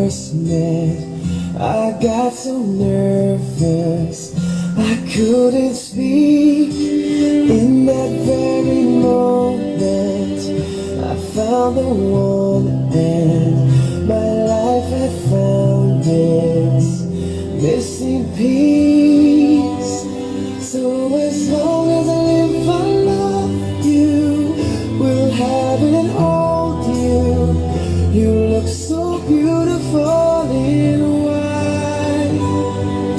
first met, I got so nervous I couldn't speak. In that very moment I found the one, and my life had found its missing piece. So as long as I live, I love you, will have it and hold you. You look so beautiful in white,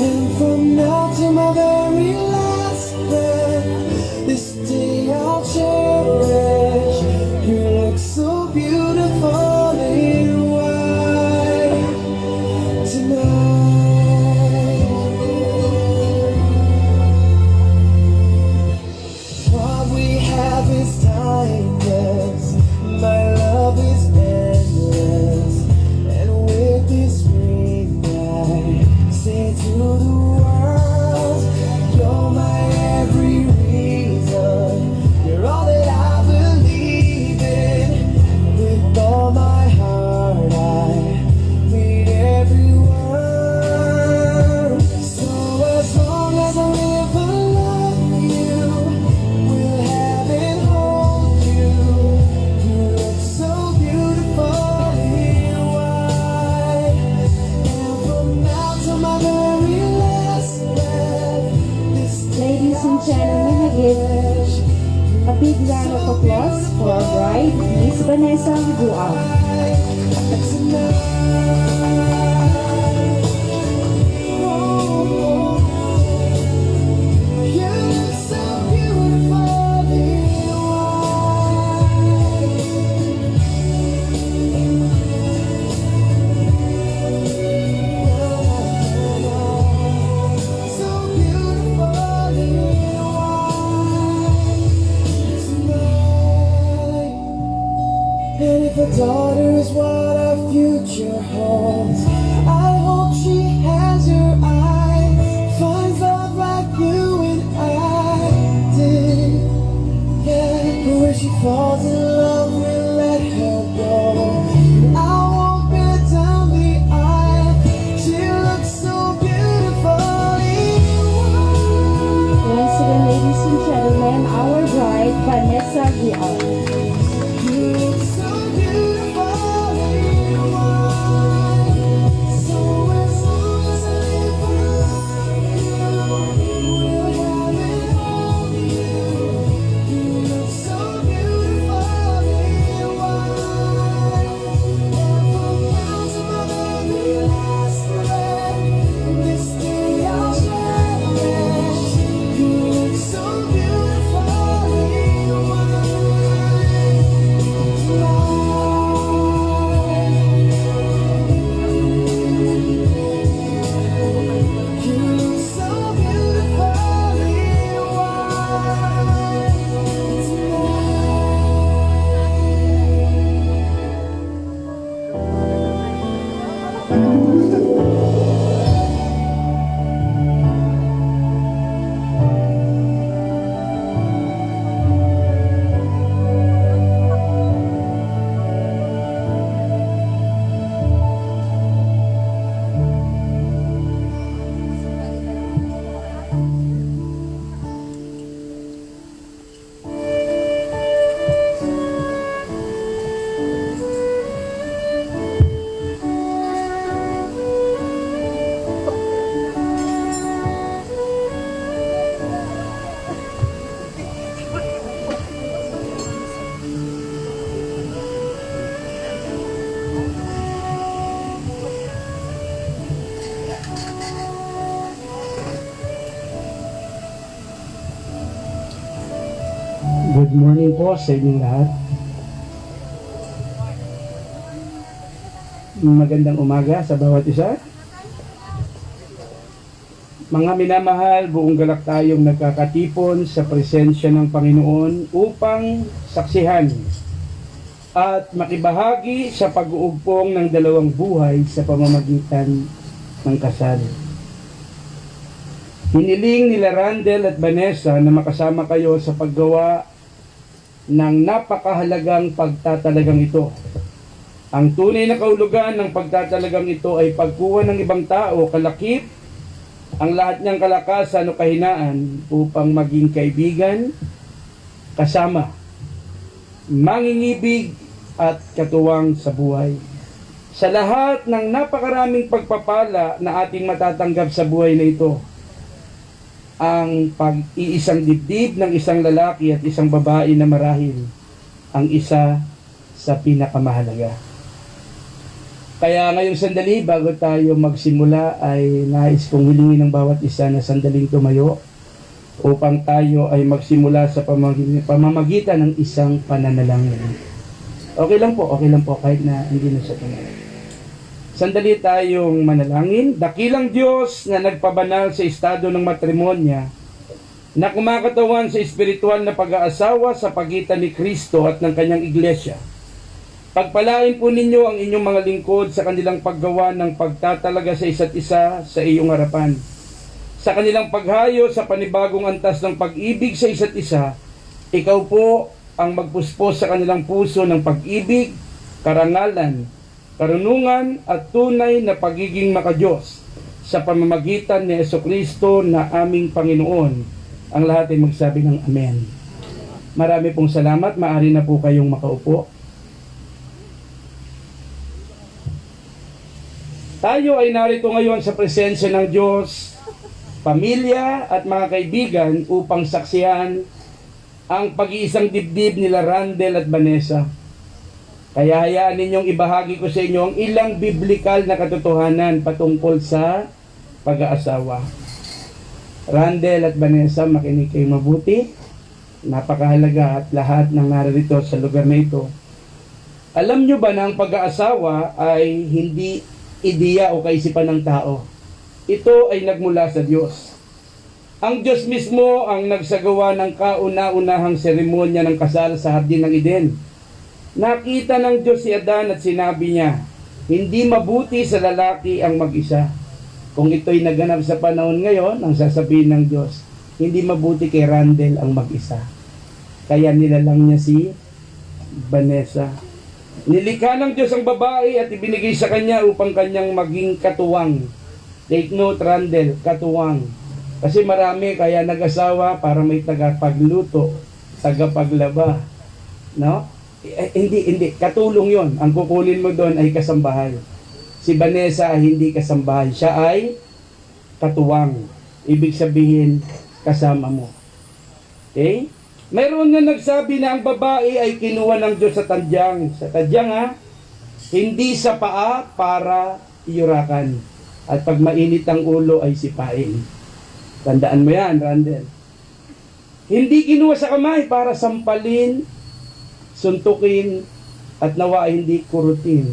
and from now to my very last breath, this day I'll cherish. You look so beautiful in white tonight. What we have is timeless, my love is endless, and with this ring I say to the world, you're my every reason, you're all that I believe in. With all my heart I mean every word. So as long as I live, I love you, will have and hold you. You look so beautiful in white, and from now to my very last breath, this day Ladies and gentlemen, again, a big round of applause for our bride, Miss Vanessa Gual. You look so beautiful in white. So beautiful in white tonight. And if a daughter is what our future holds, I hope she has your eyes, finds love like you and I did. Yeah, but when she falls in love, we'll let her go. I won't bear down the aisle. She looks so beautiful in white. Once again, ladies and gentlemen, our bride, Vanessa Gual. You look so beautiful in white. So as long as I live, I love you, will have and hold you. You look so beautiful in white, and from now to my very last breath, this day I'll cherish. You look so beautiful in white tonight. You look so beautiful in white Good morning po sa inyong lahat. Magandang umaga sa bawat isa. Mga minamahal, buong galak tayong nagkakatipon sa presensya ng Panginoon upang saksihan at makibahagi sa pag-uugpong ng dalawang buhay sa pamamagitan ng kasal. Hiniling nila Randel at Vanessa na makasama kayo sa paggawa ng napakahalagang pagtatalagang ito Ang tunay na kahulugan ng pagtatalagang ito ay pagkuha ng ibang tao, kalakip, ang lahat niyang kalakasan o kahinaan upang maging kaibigan, kasama, mangingibig at katuwang sa buhay. Sa lahat ng napakaraming pagpapala na ating matatanggap sa buhay na ito, ang pag-iisang dibdib ng isang lalaki at isang babae na marahil ang isa sa pinakamahalaga. Kaya ngayong sandali, bago tayo magsimula, ay nais kong hilingin ng bawat isa na sandaling tumayo upang tayo ay magsimula sa pamamagitan ng isang pananalangin. Okay lang po, kahit na hindi na siya tumayo. Sandali tayong manalangin. Dakilang Diyos na nagpabanal sa estado ng matrimonya, na kumakatawan sa espiritual na pag-aasawa sa pagitan ni Kristo at ng kanyang iglesia. Pagpalain po ninyo ang inyong mga lingkod sa kanilang paggawa ng pagtatalaga sa isa't isa sa iyong harapan. Sa kanilang paghayo sa panibagong antas ng pag-ibig sa isa't isa, ikaw po ang magpuspos sa kanilang puso ng pag-ibig, karangalan, karunungan at tunay na pagiging makadiyos sa pamamagitan ni Jesucristo na aming Panginoon. Ang lahat ay magsabi ng Amen. Marami pong salamat. Maaari na po kayong makaupo. Tayo ay narito ngayon sa presensya ng Diyos, pamilya at mga kaibigan upang saksihan ang pag-iisang dibdib nila Randel at Vanessa. Kaya hayaan ninyong ibahagi ko sa inyo ang ilang biblikal na katotohanan patungkol sa pag-aasawa. Randel at Vanessa, makinig kayong mabuti. Napakahalaga at lahat ng naririto sa lugar na ito. Alam nyo ba na ang pag-aasawa ay hindi ideya o kaisipan ng tao? Ito ay nagmula sa Diyos. Ang Diyos mismo ang nagsagawa ng kauna-unahang seremonya ng kasal sa Hardin ng Eden. Nakita ng Diyos si Adan at sinabi niya, hindi mabuti sa lalaki ang mag-isa. Kung ito'y naganap sa panahon ngayon, ang sasabihin ng Diyos, hindi mabuti kay Randel ang mag-isa. Kaya nilalang niya si Vanessa. Nilikha ng Diyos ang babae at ibinigay sa kanya upang kanyang maging katuwang. Take note, Randel, katuwang. Kasi marami kaya nag-asawa para may tagapagluto, tagapaglaba. No? Hindi. Katulong yon. Ang kukunin mo doon ay kasambahay. Si Vanessa ay hindi kasambahay. Siya ay katuwang. Ibig sabihin, kasama mo. Okay? Mayroon nga nagsabi na ang babae ay kinuha ng Diyos sa tadyang. Sa tadyang ha, hindi sa paa para iyurakan. At pag mainit ang ulo ay sipain. Tandaan mo yan, Randel. Hindi kinuha sa kamay para sampalin, suntukin, at nawa ay hindi kurutin.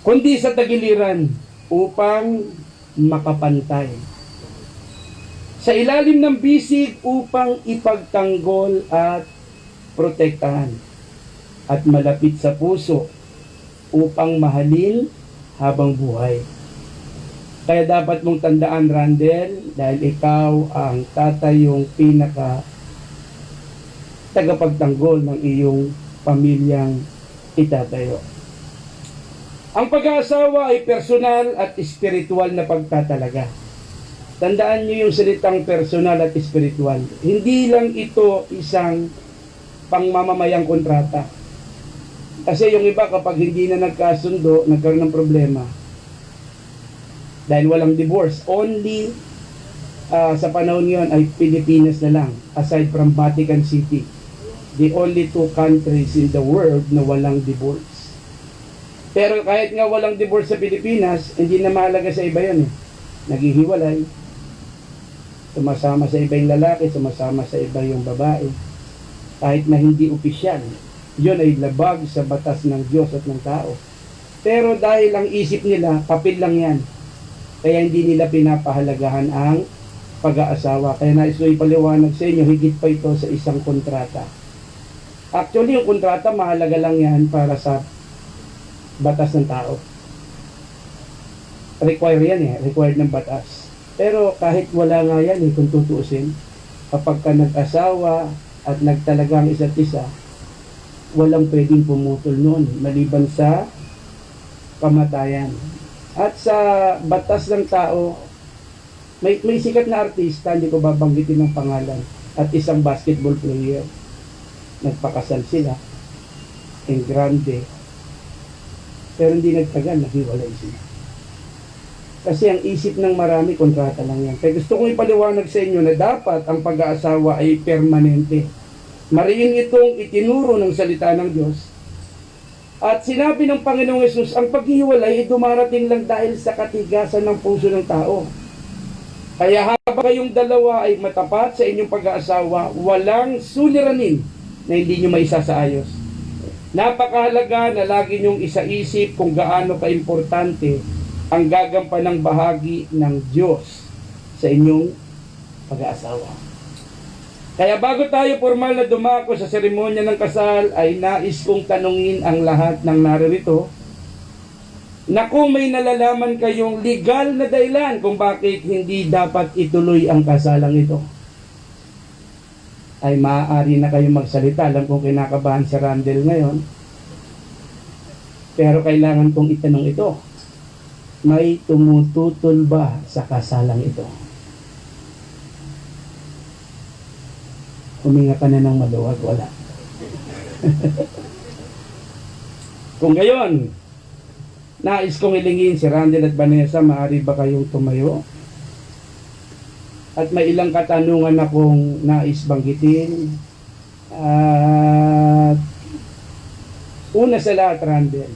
Kundi sa tagiliran upang makapantay. Sa ilalim ng bisig upang ipagtanggol at protektahan. At malapit sa puso upang mahalin habang buhay. Kaya dapat mong tandaan, Randel, dahil ikaw ang tatayong pinaka tagapagtanggol ng iyong pamilyang itatayo. Ang pag-aasawa ay personal at espiritual na pagtatalaga. Tandaan niyo yung salitang personal at espiritual. Hindi lang ito isang pangmamamayang kontrata. Kasi yung iba kapag hindi na nagkasundo, nagkaroon ng problema. Dahil walang divorce. Only sa panahon ngayon ay Pilipinas na lang. Aside from Vatican City. The only 2 countries in the world na walang divorce. Pero kahit nga walang divorce sa Pilipinas, hindi na mahalaga sa iba yun eh. Naghihiwalay. Sumasama sa iba yung lalaki, sumasama sa iba yung babae. Kahit na hindi opisyal, yun ay labag sa batas ng Diyos at ng tao. Pero dahil ang isip nila, papel lang yan. Kaya hindi nila pinapahalagahan ang pag-aasawa. Kaya nais ko ipaliwanag sa inyo, higit pa ito sa isang kontrata. Actually, yung kontrata, mahalaga lang yan para sa batas ng tao. Require yan eh, required ng batas. Pero kahit wala nga yan eh, kung tutuusin, kapag ka nag-asawa at nagtalagang isa't isa, walang pwedeng pumutol noon maliban sa kamatayan. At sa batas ng tao, may sikat na artista, hindi ko babanggitin ng pangalan, at isang basketball player. Nagpakasal sila, en grande, pero hindi nagtagal, naghiwalay sila. Kasi ang isip ng marami, kontrata lang yan. Kaya gusto kong ipaliwanag sa inyo na dapat ang pag-aasawa ay permanente. Mariin itong itinuro ng salita ng Diyos. At sinabi ng Panginoong Yesus, ang paghihiwalay ay dumarating lang dahil sa katigasan ng puso ng tao. Kaya habang kayong dalawa ay matapat sa inyong pag-aasawa, walang suliranin na hindi nyo maisasaayos. Napakahalaga na lagi nyong isaisip kung gaano kaimportante ang gagampanang bahagi ng Diyos sa inyong pag-aasawa. Kaya bago tayo formal na dumako sa seremonya ng kasal, ay nais kong tanungin ang lahat ng naririto na kung may nalalaman kayong legal na dahilan kung bakit hindi dapat ituloy ang kasalang ito, ay maaari na kayong magsalita. Alam kong kinakabahan si Randel ngayon, pero kailangan kong itanong ito. May tumututol ba sa kasalang ito? Huminga ka na ng maluwag, wala. Kung gayon, nais kong ilingin si Randel at Vanessa, maaari ba kayong tumayo? At may ilang katanungan akong nais banggitin. At una sa lahat, Randel,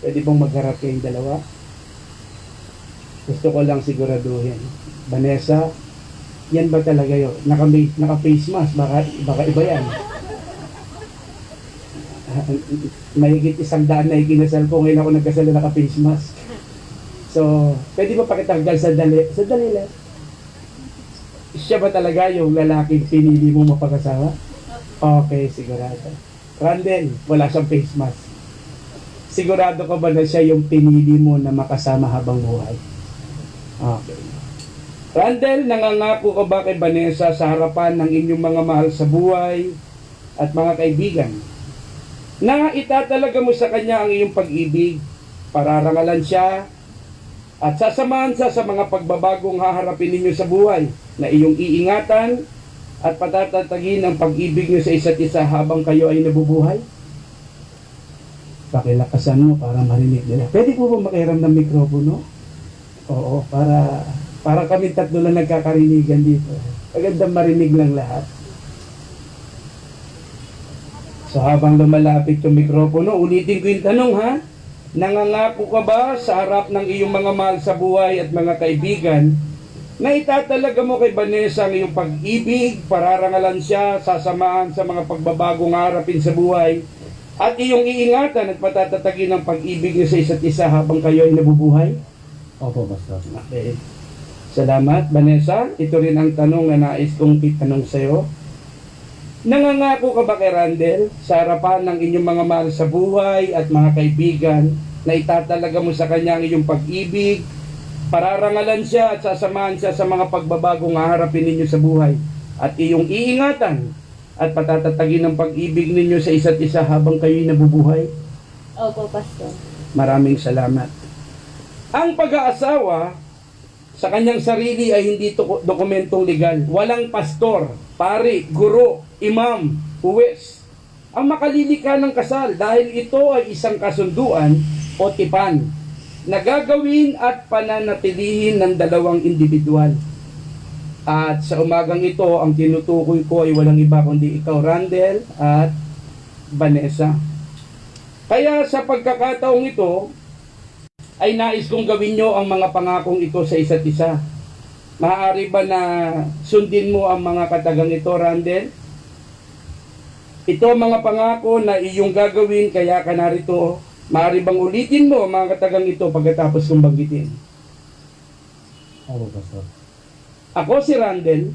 pwede bang magharap kayong dalawa? Gusto ko lang siguraduhin. Vanessa, yan ba talaga yun? Naka-face mask, baka iba yan. Mahigit 100 na ikinasal ko, ngayon ako nagkasal na naka-face mask. So, pwede ba pakitanggal sa dali lang? Siya ba talaga yung lalaking pinili mo mapag-asawa? Okay, sigurado. Randel, wala siyang face mask. Sigurado ka ba na siya yung pinili mo na makasama habang buhay? Okay. Randel, nangangako ka ba kay Vanessa sa harapan ng inyong mga mahal sa buhay at mga kaibigan na itatalaga mo sa kanya ang iyong pag-ibig, pararangalan siya at sasamahan siya sa mga pagbabagong haharapin ninyo sa buhay na iyong iingatan at patatatagin ang pag-ibig niyo sa isa't isa habang kayo ay nabubuhay? Pakilakasan mo para marinig nila. Pwede po ba makiram ng mikropono? Oo, para kami tatlo lang nagkakarinigan dito. Magandang marinig lang lahat. So habang lumalapit yung mikropono, ulitin ko yung tanong ha. Nangangako ka ba sa harap ng iyong mga mahal sa buhay at mga kaibigan na itatalaga mo kay Vanessa ang iyong pag-ibig, pararangalan siya, sasamahan sa mga pagbabagong harapin sa buhay, at iyong iingatan at patatatagin ang pag-ibig niyo sa isa't isa habang kayo ay nabubuhay? Opo, Pastor. Okay. Salamat, Vanessa. Ito rin ang tanong na nais kong itanong sa iyo. Nangangako ka ba kay Randel sa harapan ng inyong mga mahal sa buhay at mga kaibigan na itatalaga mo sa kanya ang iyong pag-ibig, pararangalan siya at sasamahan siya sa mga pagbabagong haharapin ninyo sa buhay, at iyong iingatan at patatatagin ang pag-ibig ninyo sa isa't isa habang kayo'y nabubuhay? Opo, Pastor. Maraming salamat. Ang pag-aasawa sa kanyang sarili ay hindi dokumentong legal. Walang pastor, pari, guro, imam, huwes ang makalilika ng kasal, dahil ito ay isang kasunduan o tipan na gagawin at pananatilihin ng dalawang individual. At sa umagang ito, ang tinutukoy ko ay walang iba kundi ikaw, Randel, at Vanessa. Kaya sa pagkakataong ito, ay nais kong gawin nyo ang mga pangakong ito sa isa't isa. Maaari ba na sundin mo ang mga katagang ito, Randel? Ito ang mga pangako na iyong gagawin, kaya ka narito. Maaari bang ulitin mo ang mga katagang ito pagkatapos kong banggitin? Opo, Pastor. Ako si Randel,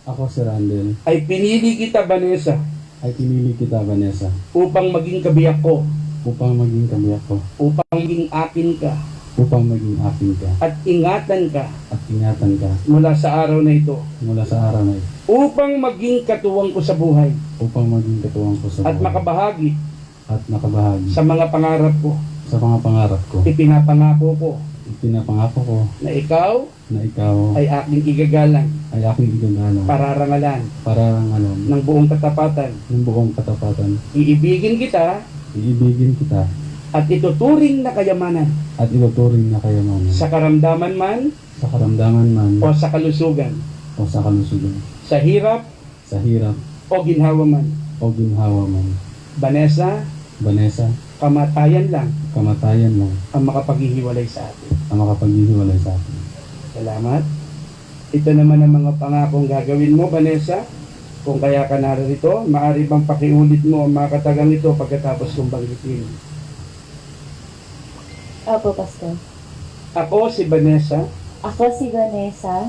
Ako si Randel. ay pinili kita, Vanessa, Ay pinili kita, Vanessa, upang maging kabiyak ko, upang maging kabiyak ko, upang maging akin ka, upang maging akin ka, at ingatan ka at ingatan ka mula sa araw na ito mula sa araw na ito upang maging katuwang ko sa buhay upang maging katuwang ko sa at buhay makabahagi at makabahagi sa mga pangarap ko. sa mga pangarap ko. Ipinapangako ko Pinapangako ko na ikaw na ikaw ay aking igagalang, ay aking igagalang pararangalan para ngalan ng buong katapatan. ng buong katapatan. Iibigin kita Iibigin kita at ituturing na kayamanan at ituturing na kayamanan sa karamdaman man sa karamdaman man o sa kalusugan, o sa kalusugan, sa hirap sa hirap o ginhawa man. o ginhawa man. Vanessa, Vanessa, kamatayan lang kamatayan lang ang makapaghihiwalay sa atin. ang makapaghihiwalay sa akin. Salamat. Ito naman ang mga pangakong gagawin mo, Vanessa. Kung kaya ka narito, maaari bang pakiulit mo ang mga katagang ito pagkatapos kong banggitin? Opo, Pastor. Ako, si Vanessa, Ako si Vanessa,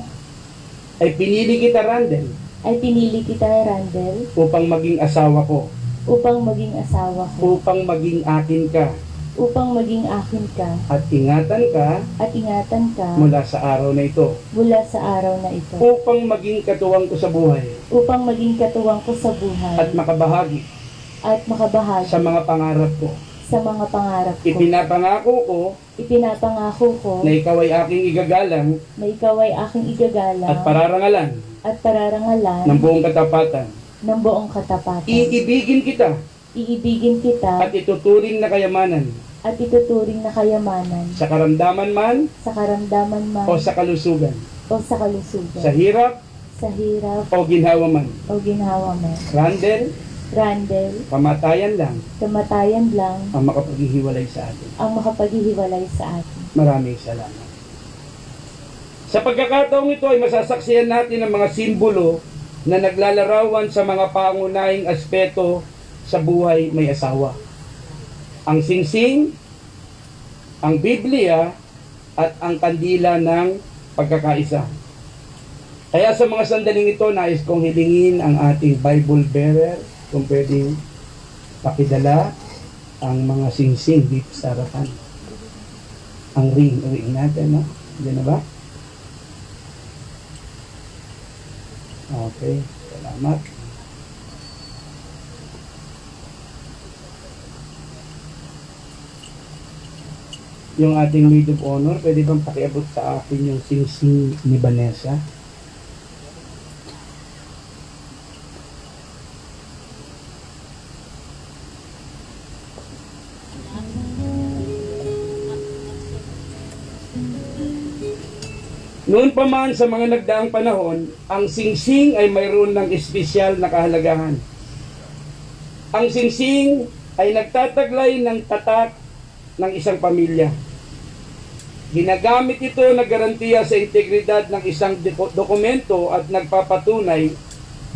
ay pinili kita, Randel, ay pinili kita, Randel, upang maging asawa ko, upang maging asawa ko, upang maging akin ka, upang maging akin ka, at ingatan ka at ingatan ka mula sa araw na ito, mula sa araw na ito, upang maging katuwang ko sa buhay upang maging katuwang ko sa buhay at makabahagi at makabahagi sa mga pangarap ko. sa mga pangarap ko. Ipinapangako ko Ipinapangako ko na ikaw ay aking igagalang na ikaw ay aking igagalang at pararangalan at pararangalan ng buong katapatan. ng buong katapatan. Iibigin kita Iibigin kita at ituturing na kayamanan at ituturing na kayamanan sa karamdaman man sa karamdaman man o sa kalusugan, o sa kalusugan, sa hirap sa hirap o ginhawa man. o ginhawa man. Randel, Randel, kamatayan lang kamatayan lang ang makapaghihiwalay sa atin. ang makapaghihiwalay sa atin. Maraming salamat. Sa pagkakataong ito ay masasaksiyan natin ang mga simbolo na naglalarawan sa mga pangunahing aspeto sa buhay may asawa. Ang singsing, ang Biblia, at ang kandila ng pagkakaisa. Kaya sa mga sandaling ito, nais kong hilingin ang ating Bible bearer kung pwedeng pakidala ang mga singsing dito sa harapan. Ang ring natin, no? Diyan na ba? Okay, salamat. Yung ating maid of honor, pwede bang pakiabot sa akin yung singsing ni Vanessa? Noon pa man sa mga nagdaang panahon, ang singsing ay mayroon ng espesyal na kahalagahan. Ang singsing ay nagtataglay ng tatak ng isang pamilya. Ginagamit ito na garantiya sa integridad ng isang dokumento at nagpapatunay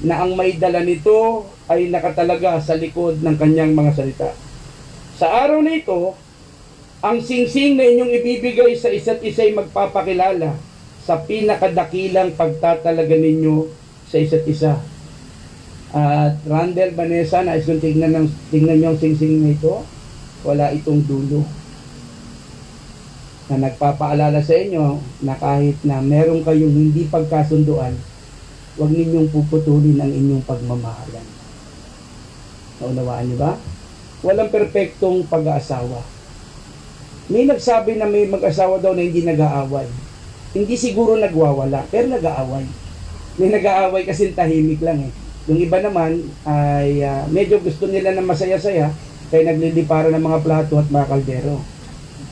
na ang may dala nito ay nakatalaga sa likod ng kanyang mga salita. Sa araw na ito, ang singsing na inyong ibibigay sa isa't isa ay magpapakilala sa pinakadakilang pagtatalaga ninyo sa isa't isa. At Randel, Vanessa, nais kong tingnan nyo ang singsing na ito. Wala itong dulo. Na nagpapaalala sa inyo na kahit na meron kayong hindi pagkasunduan, huwag ninyong puputulin ang inyong pagmamahalan. Naunawaan niyo ba? Walang perpektong pag-aasawa. May nagsabi na may mag-asawa daw na hindi nag-aaway. Hindi siguro nagwawala, pero nag-aaway. May nag-aaway kasi tahimik lang eh. Yung iba naman ay medyo gusto nila ng masaya-saya, kaya nagliliparan ng mga plato at mga kaldero.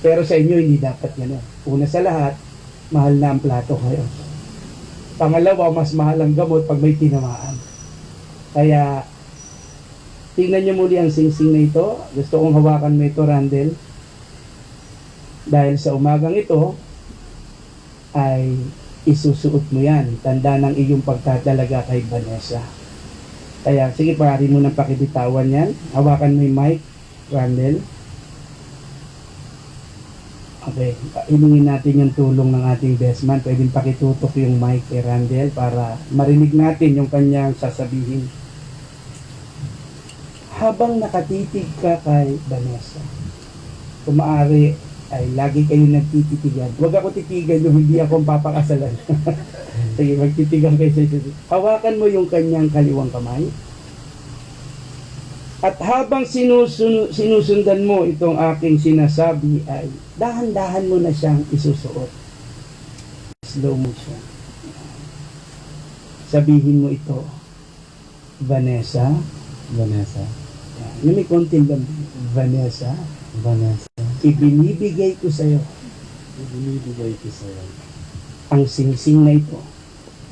Pero sa inyo, hindi dapat gano'n. Una sa lahat, mahal na ang plato kayo. Pangalawa, mas mahal ang gamot pag may tinamaan. Kaya, tingnan nyo muli ang singsing na ito. Gusto kong hawakan mo ito, Randel. Dahil sa umagang ito, ay isusuot mo yan. Tanda ng iyong pagtatalaga kay Vanessa. Kaya, sige, pari mo nang pakibitawan yan. Hawakan mo yung mic, Randel. Okay, hilingin natin yung tulong ng ating best man. Pwedeng pakitutok yung mic kay Randel para marinig natin yung kanyang sasabihin. Habang nakatitig ka kay Vanessa, kung maaari, ay lagi kayo nagtititigan. Huwag ako titigan yung hindi ako papakasalan. Sige, magtitigan kayo sa isa't isa. Hawakan mo yung kanyang kaliwang kamay. At habang sinusundan mo itong aking sinasabi ay dahan-dahan mo na siyang isusuot. Slow motion. Sabihin mo ito, Vanessa. Vanessa. Yung may konting lambing. Vanessa, Vanessa. ibinibigay ko sa iyo Ibinibigay ko sa iyo ang singsing na ito.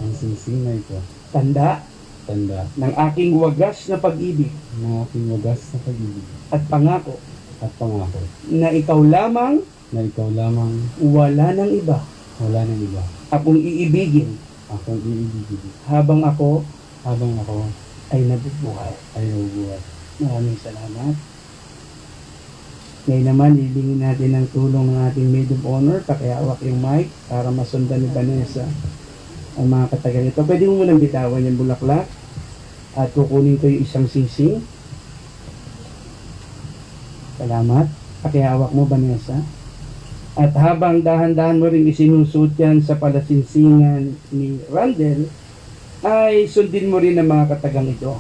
ang singsing na ito. Tanda Tanda ng aking wagas na pag-ibig ng aking wagas na pag-ibig at pangako at pangako na ikaw lamang, na ikaw lamang, wala ng iba, wala ng iba, akong iibigin akong iibigin habang ako habang ako ay nabubuhay. ay nabubuhay. Maraming salamat. Ngayon naman, ilingin natin ang tulong ng ating maid of honor. Pakiawak yung mic para masundan ni Vanessa ang mga katagal nito. Pwede mo munang bitawan yung bulaklak at kukunin ko yung isang singsing. Salamat. Pakiawak mo, Vanessa. At habang dahan-dahan mo rin isinusuot yan sa palasinsingan ni Randel, ay sundin mo rin ang mga katagang ito.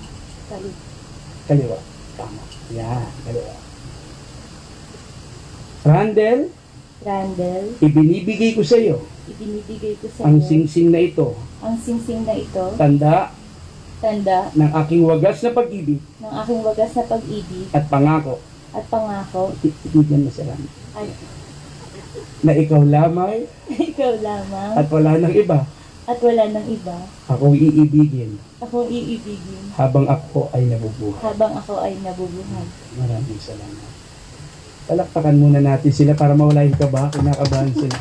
Kaliwa. Tama. Yan, kaliwa. Randel, ibinibigay ko sa iyo ibinibigay ko sa ang iyo singsing na ito, ang singsing na ito, tanda tanda ng aking wagas na pag-ibig ng aking wagas na pag-ibig at pangako. at pangako Titigan mo sa langit. ay Na ikaw lamang ikaw lamang at wala ng iba, at wala ng iba akong iibigin akong iibigin habang ako ay nabubuhay. habang ako ay nabubuhay. Maraming salamat. Palakpakan muna natin sila para mawala yung kaba. Kinakabahan sila.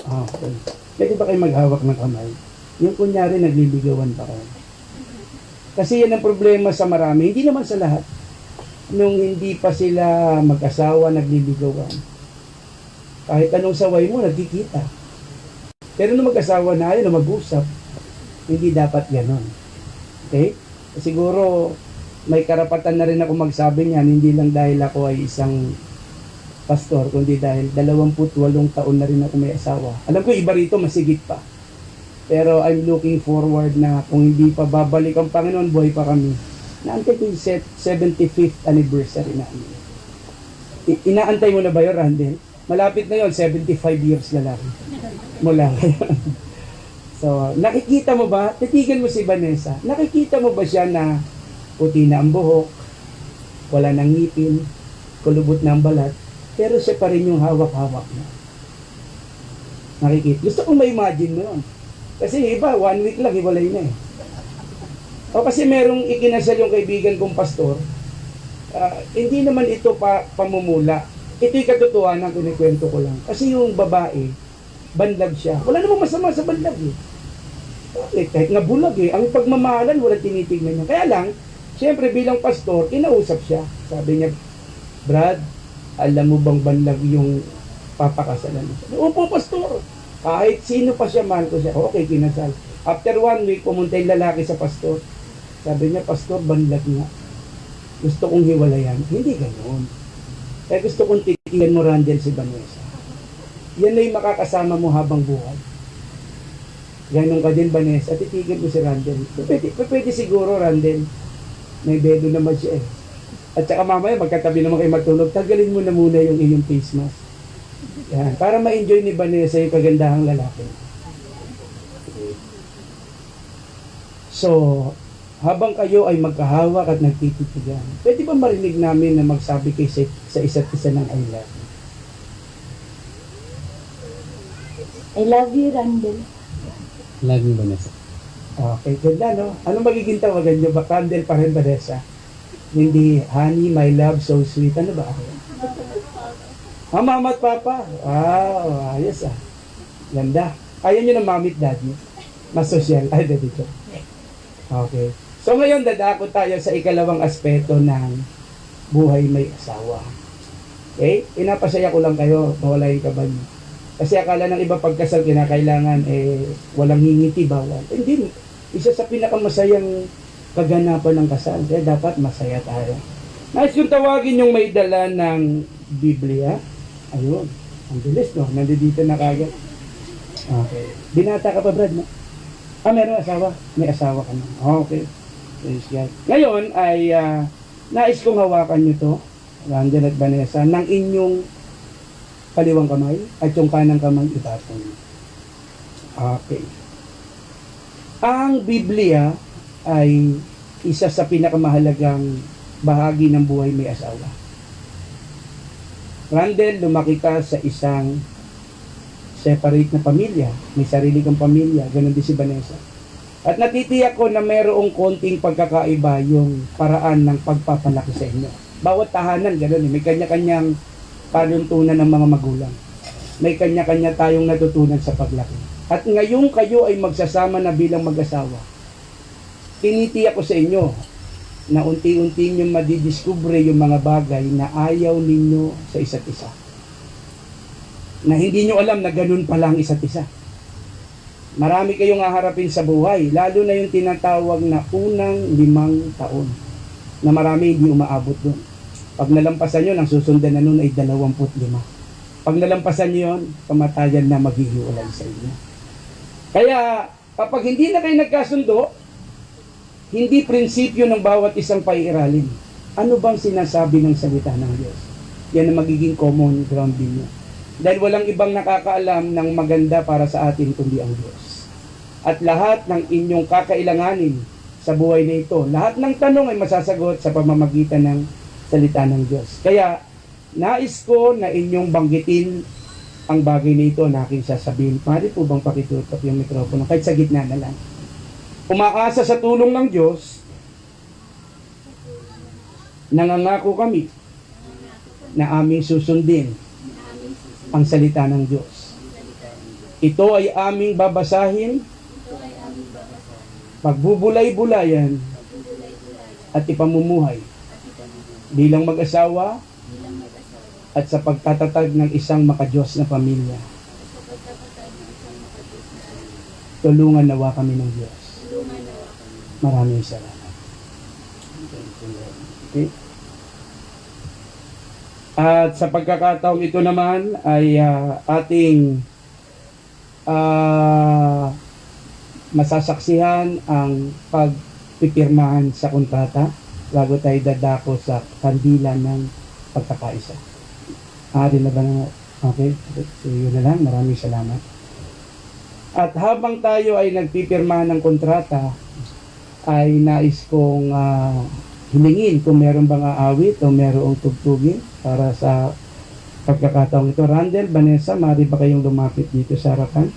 Okay. Pwede ba kayo maghawak ng kamay? Yung kunyari nagliligawan pa kayo. Kasi yan ang problema sa marami. Hindi naman sa lahat. Nung hindi pa sila mag-asawa, nagliligawan. Kahit anong saway mo, nagkikita. Pero nung mag-asawa na ayaw na mag-usap, hindi dapat ganon. Okay? Siguro, may karapatan na rin ako magsabi niyan, hindi lang dahil ako ay isang pastor, kundi dahil 28 taon na rin ako may asawa. Alam ko, iba rito, masigit pa. Pero I'm looking forward na kung hindi pa babalik ang Panginoon, buhay pa kami. Naantay ko yung 75th anniversary namin. Inaantay mo na ba yun, Randel? Malapit na yun, 75 years na lang. Mula ngayon. So, nakikita mo ba? Titigan mo si Vanessa. Nakikita mo ba siya na puti na ang buhok, wala nang ngipin, kulubot na ang balat, pero siya pa rin yung hawak-hawak na. Nakikita. Gusto kong ma-imagine mo yun. Kasi iba, 1 week lang, hiwalay na eh. O kasi merong ikinasal yung kaibigan kong pastor, hindi naman ito pamumula. Ito'y katotohanan, kinikwento ko lang. Kasi yung babae, banlag siya. Wala namang masama sa banlag eh. Kahit nga bulag eh. Ang pagmamahalan, wala tinitignan niya. Kaya lang, siyempre bilang pastor, kinausap siya. Sabi niya, Brad, alam mo bang banlag yung papakasalan mo? Opo, pastor. Kahit sino pa siya, mahal ko siya. Okay, kinasal. After 1 week, pumunta yung lalaki sa pastor. Sabi niya, pastor, banlag nga. Gusto kong hiwalayan. Hindi ganoon. Kaya gusto kong titigan mo, Randel, si Vanessa. Yan na yung makakasama mo habang buhay. Ganon ka din, Vanessa. Titigan mo si Randel. Pwede siguro, Randel. May bedo naman siya eh. At saka mamaya, magkatabi naman kayo matulog, tagalin mo na muna yung iyong face mask. Yan. Para ma-enjoy ni Vanessa yung kagandahang lalaki. So, habang kayo ay magkahawak at nagtititigan, pwede ba marinig namin na magsabi kayo sa isa't isa ng I love you? I love you, Randel. Love you, Vanessa. Okay, ganda no? Ano magiging tawagan nyo? Ba Randel pa rin, Vanessa? Hindi, honey, my love, so sweet. Ano ba ako? Mama at papa. Wow, ayos ah. Ganda. Ayaw nyo ng mami at daddy. Mas social. Ay, daddy ko. Okay. So ngayon, dadako tayo sa ikalawang aspeto ng buhay may asawa. Okay? Pinapasaya ko lang kayo, mawala yung kaba nyo. Kasi akala ng iba pagkasal, kinakailangan walang ngingiti, bawal. Hindi. Isa sa pinakamasayang kaganapan ng kasal. Kaya dapat masaya tayo. Nais kong tawagin yung may dala ng Biblia. Ayun. Ang bilis, no? Nandito na kagad. Okay. Binata ka pa, Brad, no? Meron asawa? May asawa ka na. Okay. Praise God. Ngayon ay nais kong hawakan nyo to, Randall at Vanessa, ng inyong kaliwang kamay at yung kanang kamay itatong nyo. Okay. Ang Biblia ay isa sa pinakamahalagang bahagi ng buhay may asawa. Randall, lumaki ka sa isang separate na pamilya. May sarili kang pamilya. Ganon din si Vanessa. At natitiyak ko na mayroong konting pagkakaiba yung paraan ng pagpapalaki sa inyo. Bawat tahanan, ganon. May kanya-kanyang panuntunan ng mga magulang. May kanya-kanya tayong natutunan sa paglaki. At ngayon kayo ay magsasama na bilang mag-asawa. Tinitiyak ko sa inyo na unti-unti nyo madidiskubre yung mga bagay na ayaw ninyo sa isa't isa. Na hindi nyo alam na ganun pala ang isa't isa. Marami kayong haharapin sa buhay, lalo na yung tinatawag na unang 5 taon, na marami hindi umaabot doon. Pag nalampasan nyo, ang susundan na nun ay 25. Pag nalampasan nyo yun, kamatayan na maghihiwalay sa inyo. Kaya, kapag hindi na kayo nagkasundo, hindi prinsipyo ng bawat isang paiiralin. Ano bang sinasabi ng salita ng Diyos? Yan ang magiging common ground ninyo. Dahil walang ibang nakakaalam ng maganda para sa atin kundi ang Diyos. At lahat ng inyong kakailanganin sa buhay na ito, lahat ng tanong ay masasagot sa pamamagitan ng salita ng Diyos. Kaya, nais ko na inyong banggitin ang bagay na ito na aking sasabihin. Pwede po bang pakitutok yung mikropono kahit sa gitna na lang? Umaasa sa tulong ng Diyos, nangangako kami na aming susundin ang salita ng Diyos. Ito ay aming babasahin, pagbubulay-bulayan, at ipamumuhay bilang mag-asawa at sa pagtatatag ng isang makadiyos na pamilya. Tulungan nawa kami ng Diyos. Maraming salamat. Okay. At sa pagkakataong ito naman ay ating masasaksihan ang pagpipirmahan sa kontrata bago tayo dadako sa kandila ng pagkakaisa. Ari na ba na? Okay. So yun na lang. Maraming salamat. At habang tayo ay nagpipirmahan ng kontrata, ay nais kong hilingin kung meron bang aawit o merong tugtugin para sa pagkakataong ito. Randall, Vanessa, maaari ba kayong lumapit dito sa harapan?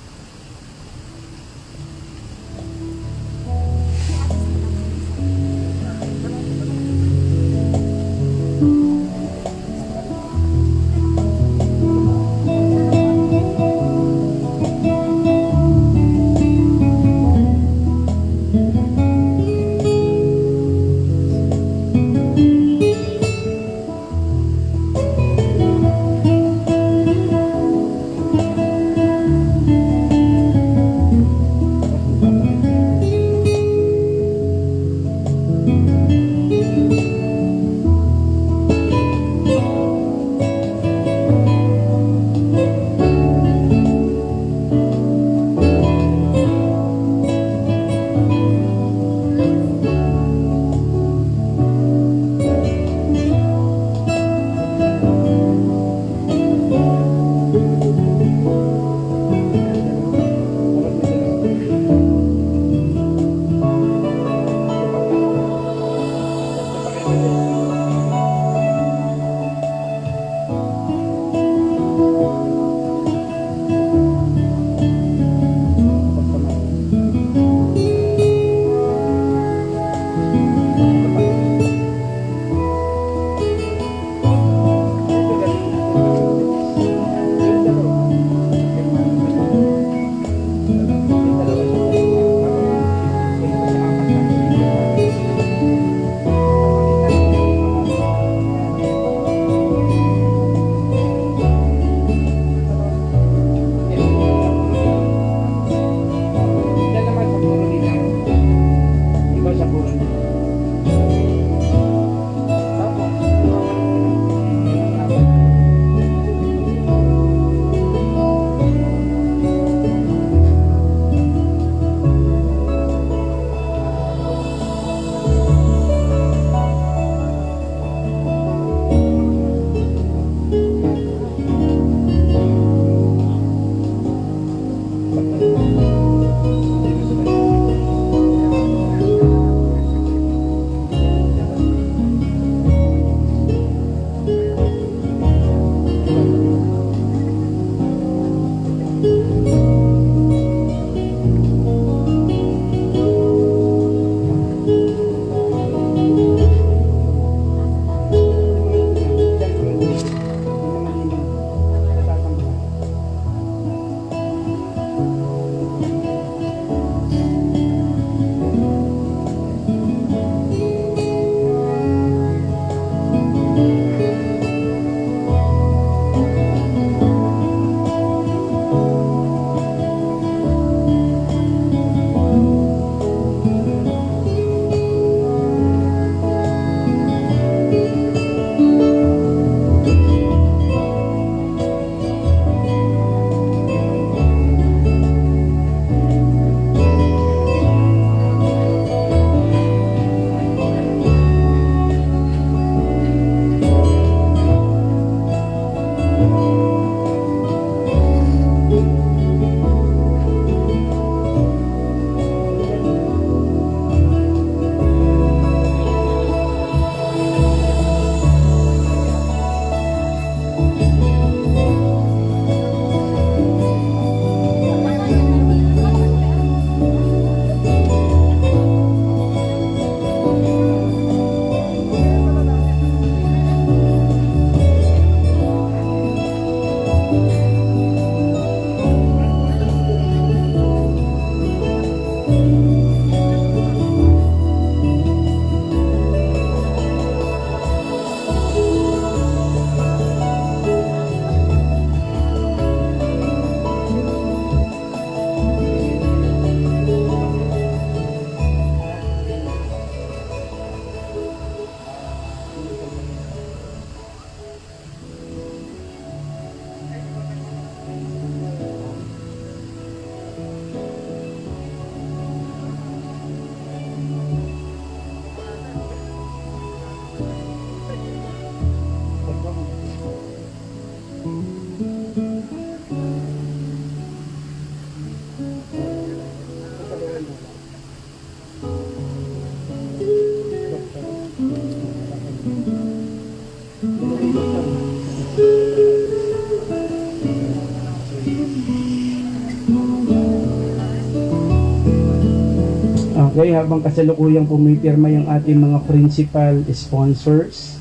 Okay, habang kasalukuyang pumipirma yung ating mga principal sponsors,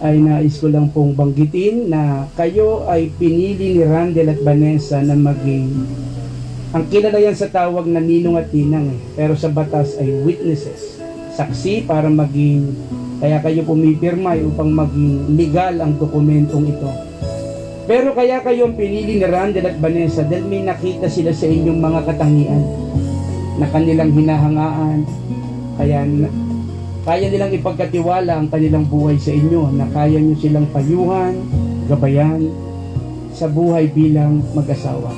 ay nais ko lang pong banggitin na kayo ay pinili ni Randel at Vanessa na maging, ang kilala yan sa tawag na ninong at ninang pero sa batas ay witnesses, saksi para maging, kaya kayo pumipirma upang maging legal ang dokumentong ito. Pero kaya kayong pinili ni Randel at Vanessa dahil may nakita sila sa inyong mga katangian na kanilang hinahangaan, kaya nilang ipagkatiwala ang kanilang buhay sa inyo, na kaya nyo silang payuhan, gabayan sa buhay bilang mag-asawa.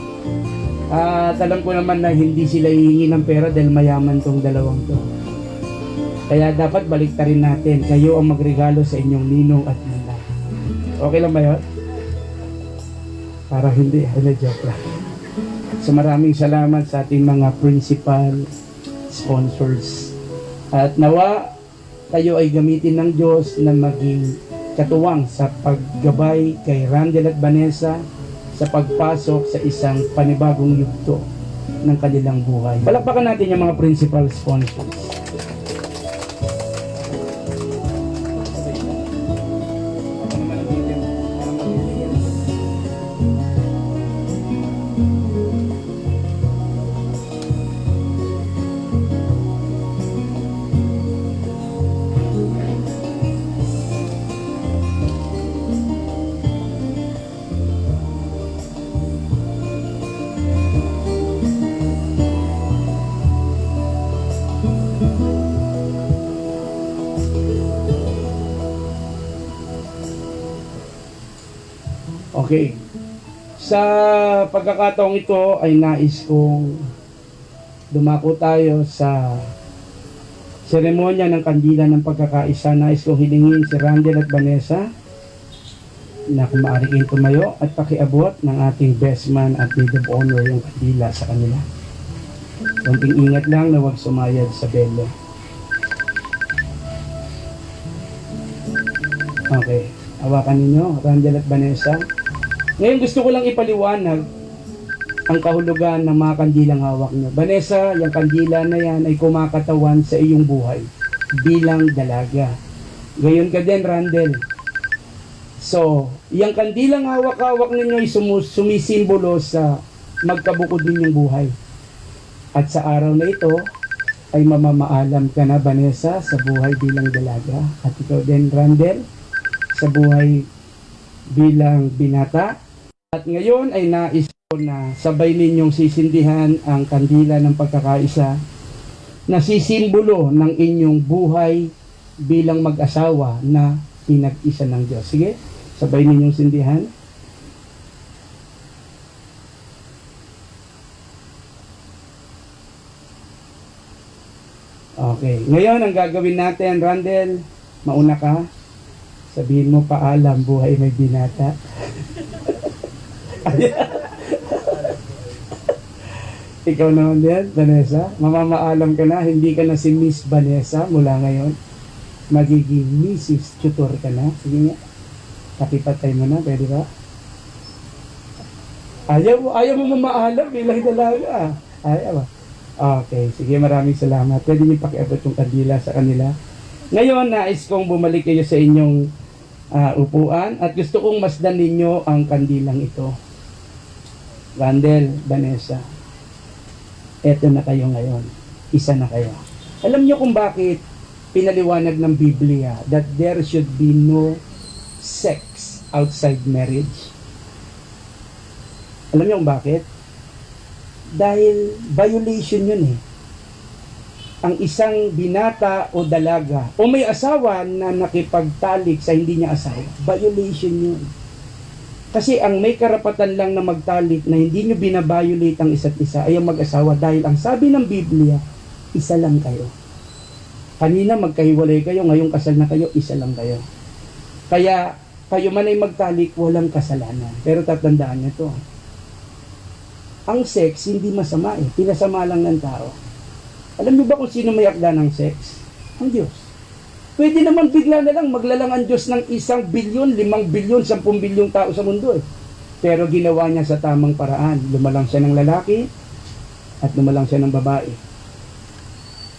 At alam ko naman na hindi sila hihingi ng pera dahil mayaman tong dalawang to. Kaya dapat baliktarin natin, kayo ang magregalo sa inyong ninong at nina. Okay lang ba yun? Para hindi, joke lang. So maraming salamat sa ating mga principal sponsors. At nawa, kayo ay gamitin ng Diyos na maging katuwang sa paggabay kay Randel at Vanessa sa pagpasok sa isang panibagong yugto ng kanilang buhay. Palakpakan natin yung mga principal sponsors. Okay. Sa pagkakataong ito ay nais kong dumako tayo sa seremonya ng kandila ng pagkakaisa. Nais kong hilingin si Randel at Vanessa na kung maaari kayong tumayo at pakiabot ng ating best man at maid of honor yung kandila sa kanila. Konting ingat lang na huwag sumayad sa belo. Okay. Hawakan ninyo, Randel at Vanessa. Ngayon gusto ko lang ipaliwanag ang kahulugan ng mga kandilang hawak nyo. Vanessa, yung kandila na yan ay kumakatawan sa iyong buhay bilang dalaga. Gayon ka din, Randel. So, yung kandilang hawak-hawak ninyo ay sumisimbolo sa magkabukod ninyong buhay. At sa araw na ito, ay mamamaalam ka na, Vanessa, sa buhay bilang dalaga. At ikaw din, Randel, sa buhay bilang binata. At ngayon ay nais ko na sabay ninyong sisindihan ang kandila ng pagkakaisa na sisimbolo ng inyong buhay bilang mag-asawa na pinag-isa ng Diyos. Sige, sabay ninyong sindihan. Okay, ngayon ang gagawin natin, Randel, mauna ka. Sabihin mo, paalam, buhay may binata. Ikaw naman din, Vanessa. Mamamaalam ka na, hindi ka na si Miss Vanessa mula ngayon. Magiging Mrs. Tutor ka na. Sige nga, pakipatay mo na, pwede ba? Ayaw mo mamaalam bilang dalaga. Ayaw ba? Okay, sige, maraming salamat. Pwede niyo pakiabot yung kandila sa kanila. Ngayon, nais kong bumalik kayo sa inyong upuan at gusto kong masdan ninyo ang kandilang ito. Randel, Vanessa, eto na kayo ngayon. Isa na kayo. Alam niyo kung bakit pinaliwanag ng Biblia that there should be no sex outside marriage? Alam niyo kung bakit? Dahil violation yun eh. Ang isang binata o dalaga o may asawa na nakipagtalik sa hindi niya asawa, violation yun. Kasi ang may karapatan lang na magtalik na hindi nyo binabiolate ang isa't isa ay ang mag-asawa dahil ang sabi ng Biblia, isa lang kayo. Kanina magkahiwalay kayo, ngayong kasal na kayo, isa lang kayo. Kaya kayo man ay magtalik, walang kasalanan. Pero tatandaan nyo to. Ang sex hindi masama eh, pinasama lang ng tao. Alam niyo ba kung sino may akda ng sex? Ang Diyos. Pwede naman bigla na lang maglalang ang Diyos ng 1 bilyon, 5 bilyon, 10 bilyong tao sa mundo eh. Pero ginawa niya sa tamang paraan. Lumalang siya ng lalaki at lumalang siya ng babae.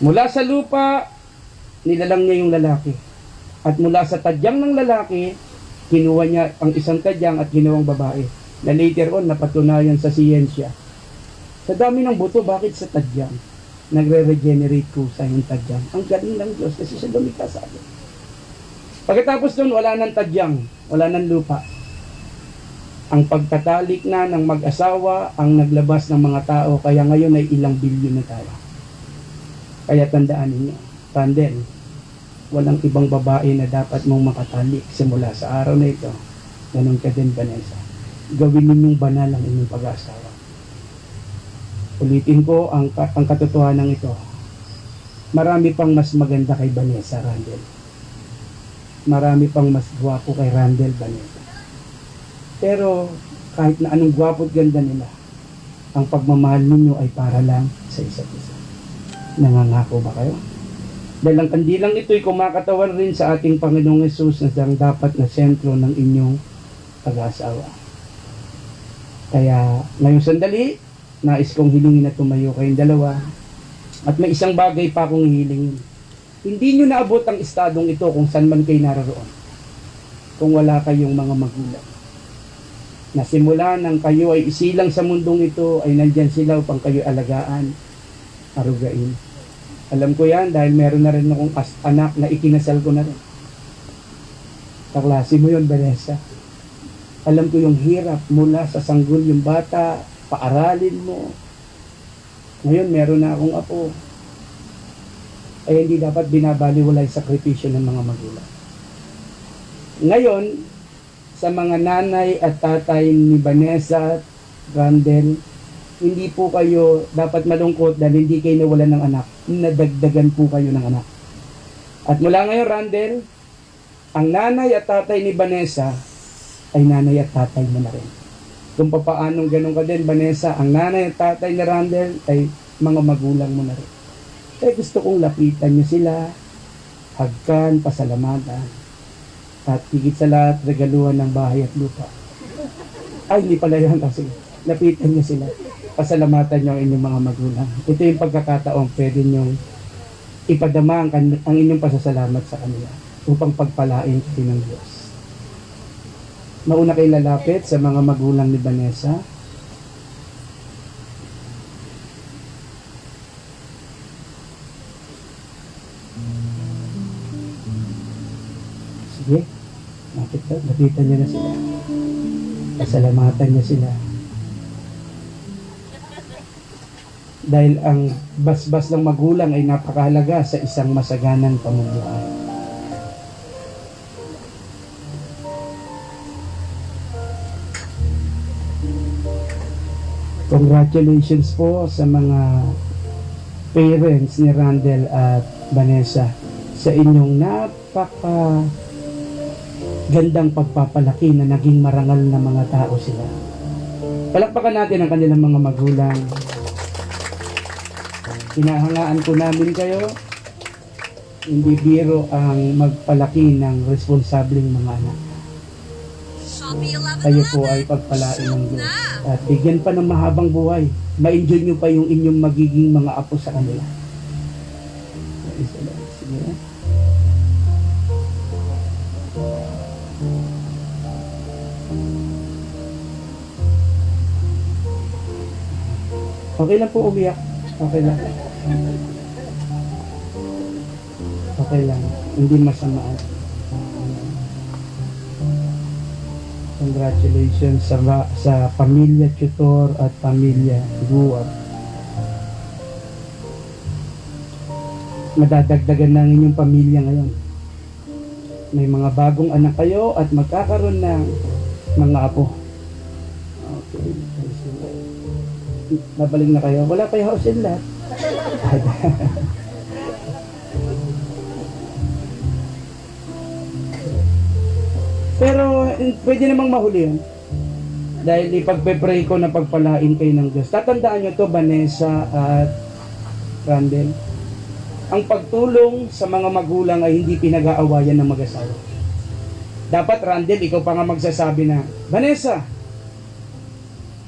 Mula sa lupa, nilalang niya yung lalaki. At mula sa tadyang ng lalaki, kinuha niya ang isang tadyang at ginawang babae. Na later on, napatunayan sa siyensya. Sa dami ng buto, bakit sa tadyang? Nagre-regenerate kusa yung tadyang. Ang galing ng Diyos kasi siya lumikha sa atin. Pagkatapos doon, wala nang tadyang, wala nang lupa. Ang pagtatalik na ng mag-asawa ang naglabas ng mga tao, kaya ngayon ay ilang bilyon na tayo. Kaya tandaan ninyo, Randel, walang ibang babae na dapat mong makatalik simula sa araw na ito. Ganun ka din, Vanessa. Gawin ninyong banal ang inyong pag-aasawa. Ulitin ko ang katotohanan ito. Marami pang mas maganda kay Vanessa, Randel. Marami pang mas gwapo kay Randel, Vanessa. Pero kahit na anong gwapo at ganda nila, ang pagmamahal ninyo ay para lang sa isa't isa. Nangangako ba kayo? Dahil ang kandilang ito'y kumakatawan rin sa ating Panginoong Hesus na siyang dapat na sentro ng inyong pag-aasawa. Kaya ngayong sandali, nais kong hilingin na tumayo kayong dalawa. At may isang bagay pa akong hilingin. Hindi nyo naabot ang estadong ito kung saan man kayo naroon. Kung wala kayong mga magulang. Na simula nang kayo ay isilang sa mundong ito, ay nandyan sila upang kayo alagaan, arugain. Alam ko yan dahil meron na rin akong anak na ikinasal ko na rin. Kaklase mo yun, Vanessa. Alam ko yung hirap mula sa sanggol yung bata, paaralin mo. Ngayon, meron na akong apo. Ay hindi dapat binabaliwala yung sakripisyo ng mga magulang. Ngayon, sa mga nanay at tatay ni Vanessa at Randel, hindi po kayo dapat malungkot dahil hindi kayo nawalan ng anak. Nadagdagan po kayo ng anak. At mula ngayon, Randel, ang nanay at tatay ni Vanessa ay nanay at tatay mo na rin. Kung papaanong ganun ka din, Vanessa, ang nanay at tatay ni Randel ay mga magulang mo na rin. Kaya gusto kong lapitan niyo sila, hagkan, pasalamatan, at higit sa lahat, regaluhan ng bahay at lupa. Ay, hindi pala yan. Kasi lapitan niyo sila. Pasalamatan niyo ang inyong mga magulang. Ito yung pagkakataong pwede niyong ipadama ang inyong pasasalamat sa kanila upang pagpalain kayo ng Diyos. Mauna kayo lalapit sa mga magulang ni Vanessa. Sige, lapitan niyo na sila. Pasalamatan niyo sila. Dahil ang basbas ng magulang ay napakahalaga sa isang masaganang pamumuhay. Congratulations po sa mga parents ni Randel at Vanessa sa inyong gandang pagpapalaki na naging marangal na mga tao sila. Palakpakan natin ang kanilang mga magulang. Hinahangaan ko namin kayo. Hindi biro ang magpalaki ng responsableng mga anak. Kayo po ay pagpalain ng Diyos. At bigyan pa ng mahabang buhay. Ma-enjoy nyo pa yung inyong magiging mga apo sa kanila. Sige. Okay lang po umiyak. Okay lang. Okay lang. Hindi masama. Congratulations sa pamilya Tutor at pamilya Guwag. Madadagdagan ng inyong pamilya ngayon. May mga bagong anak kayo at magkakaroon ng mga apo. Okay. Nabaling na kayo. Wala pa yung house in lot. Pero pwede namang mahuli yun. Dahil ipagpe-pray ko na pagpalain kayo ng Diyos. Tatandaan nyo to, Vanessa at Randel. Ang pagtulong sa mga magulang ay hindi pinag-aawayan ng mag-asawa. Dapat, Randel, ikaw pa nga magsasabi na, Vanessa,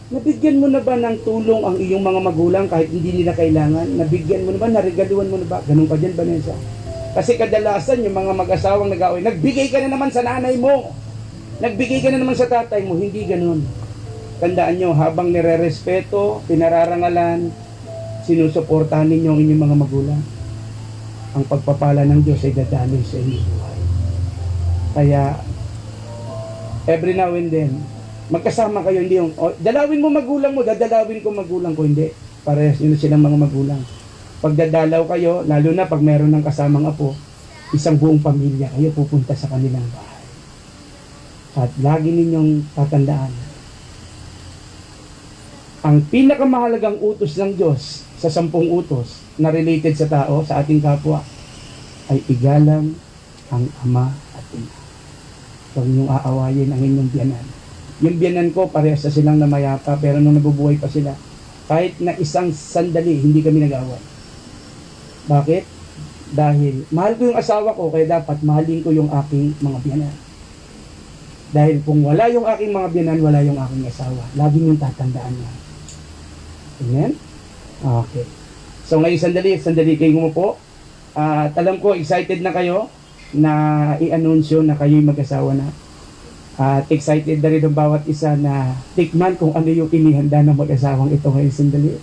Nabigyan mo na ba ng tulong ang iyong mga magulang kahit hindi nila kailangan? Nabigyan mo na ba? Naregaluhan mo na ba? Ganun ka dyan, Vanessa. Kasi kadalasan yung mga mag-asawang nag-away, nagbigay ka na naman sa nanay mo. Nagbigay ka na naman sa tatay mo. Hindi ganun. Tandaan nyo, habang nire-respeto, pinararangalan, sinusuportahan ninyo ang inyong mga magulang, ang pagpapala ng Diyos ay dadaloy sa inyong buhay. Kaya, every now and then, magkasama kayo, hindi yung, dalawin mo magulang mo, dadalawin ko magulang ko, hindi. Parehas yun silang mga magulang. Pag dadalaw kayo, lalo na pag meron ng kasamang apo, isang buong pamilya kayo pupunta sa kanilang bahay. At lagi ninyong tatandaan, ang pinakamahalagang utos ng Diyos sa 10 utos na related sa tao, sa ating kapwa, ay igalang ang ama at ina. Huwag niyong aawayin ang inyong biyanan. Yung biyanan ko, parehas na silang namayapa, pero nung nabubuhay pa sila, kahit na isang sandali, hindi kami nag-away. Bakit? Dahil mahal ko yung asawa ko, kaya dapat mahalin ko yung aking mga biyanan. Dahil kung wala yung aking mga biyanan, wala yung aking asawa. Lagi niyong tatandaan niya. Amen? Okay. So ngayon sandali kayo umupo. At alam ko, excited na kayo na i-anunsyo na kayo'y mag-asawa na. At excited na rin ang bawat isa na tikman kung ano yung inihanda ng mag-asawang ito ngayon sandali.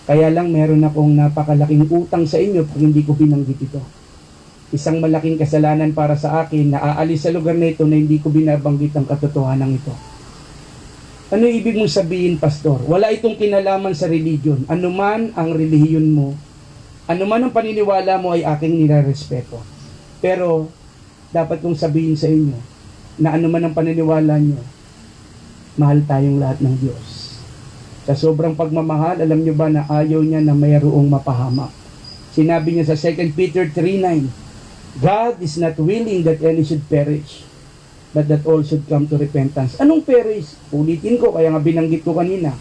Kaya lang meron akong napakalaking utang sa inyo pag hindi ko binanggit ito. Isang malaking kasalanan para sa akin na aalis sa lugar na ito na hindi ko binabanggit ang katotohanan ito. Ano ibig mong sabihin, Pastor? Wala itong kinalaman sa religion. Ano man ang relihiyon mo, ano man ang paniniwala mo ay aking nilarespeto. Pero dapat kong sabihin sa inyo na ano man ang paniniwala nyo, mahal tayong lahat ng Diyos. Sa sobrang pagmamahal, alam nyo ba na ayaw niya na mayroong mapahamak? Sinabi niya sa 2 Peter 3:9, God is not willing that any should perish, but that all should come to repentance. Anong perish? Ulitin ko, kaya nga binanggit ko kanina.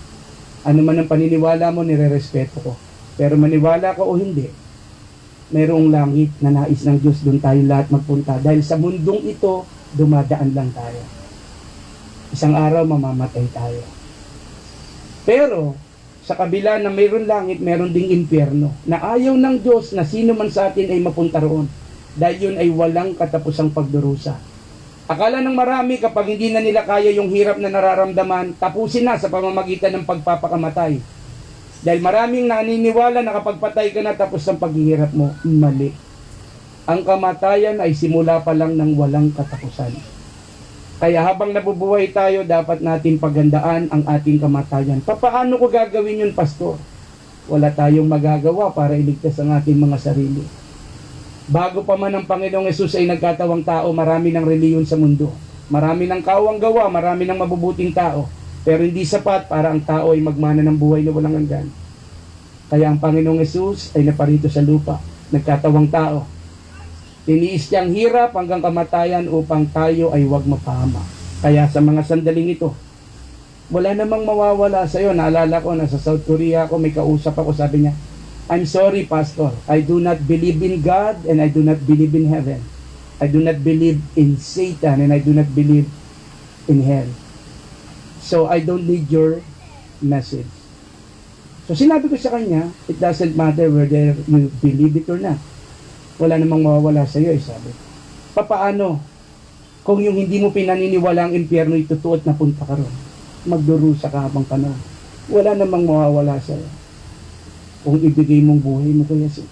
Ano man ang paniniwala mo, nire-respeto ko. Pero maniwala ka o hindi, mayroong langit na nais ng Diyos, doon tayo lahat magpunta. Dahil sa mundong ito, dumadaan lang tayo. Isang araw, mamamatay tayo. Pero, sa kabila na mayroon langit, mayroon ding impyerno, na ayaw ng Diyos na sino man sa atin ay mapunta roon. Dahil yun ay walang katapusang pagdurusa. Akala ng marami kapag hindi na nila kaya yung hirap na nararamdaman, tapusin na sa pamamagitan ng pagpapakamatay. Dahil maraming naniniwala na kapag patay ka na tapos ang paghihirap mo, mali. Ang kamatayan ay simula pa lang ng walang katapusan. Kaya habang nabubuhay tayo, dapat natin paghandaan ang ating kamatayan. Paano ko gagawin yun, Pastor? Wala tayong magagawa para iligtas ang ating mga sarili. Bago pa man ang Panginoong Hesus ay nagkatawang tao, marami ng reliyon sa mundo. Marami ng kawang gawa, marami ng mabubuting tao. Pero hindi sapat para ang tao ay magmana ng buhay na walang hanggan. Kaya ang Panginoong Hesus ay naparito sa lupa, nagkatawang tao. Tiniis niyang hirap hanggang kamatayan upang tayo ay huwag mapahama. Kaya sa mga sandaling ito, wala namang mawawala sa iyo. Naalala ko na sa South Korea ako, may kausap ako, sabi niya, I'm sorry, Pastor. I do not believe in God and I do not believe in heaven. I do not believe in Satan and I do not believe in hell. So I don't need your message. So sinabi ko sa kanya, it doesn't matter whether you believe it or not. Wala namang mawawala sa iyo, sabi. Papaano kung yung hindi mo pinaniniwala ang impyerno itutuot na punta ka ron? Magdurusa ka habang panahon. Wala namang mawawala sa iyo. Kung ibigay mong buhay mo kay Jesus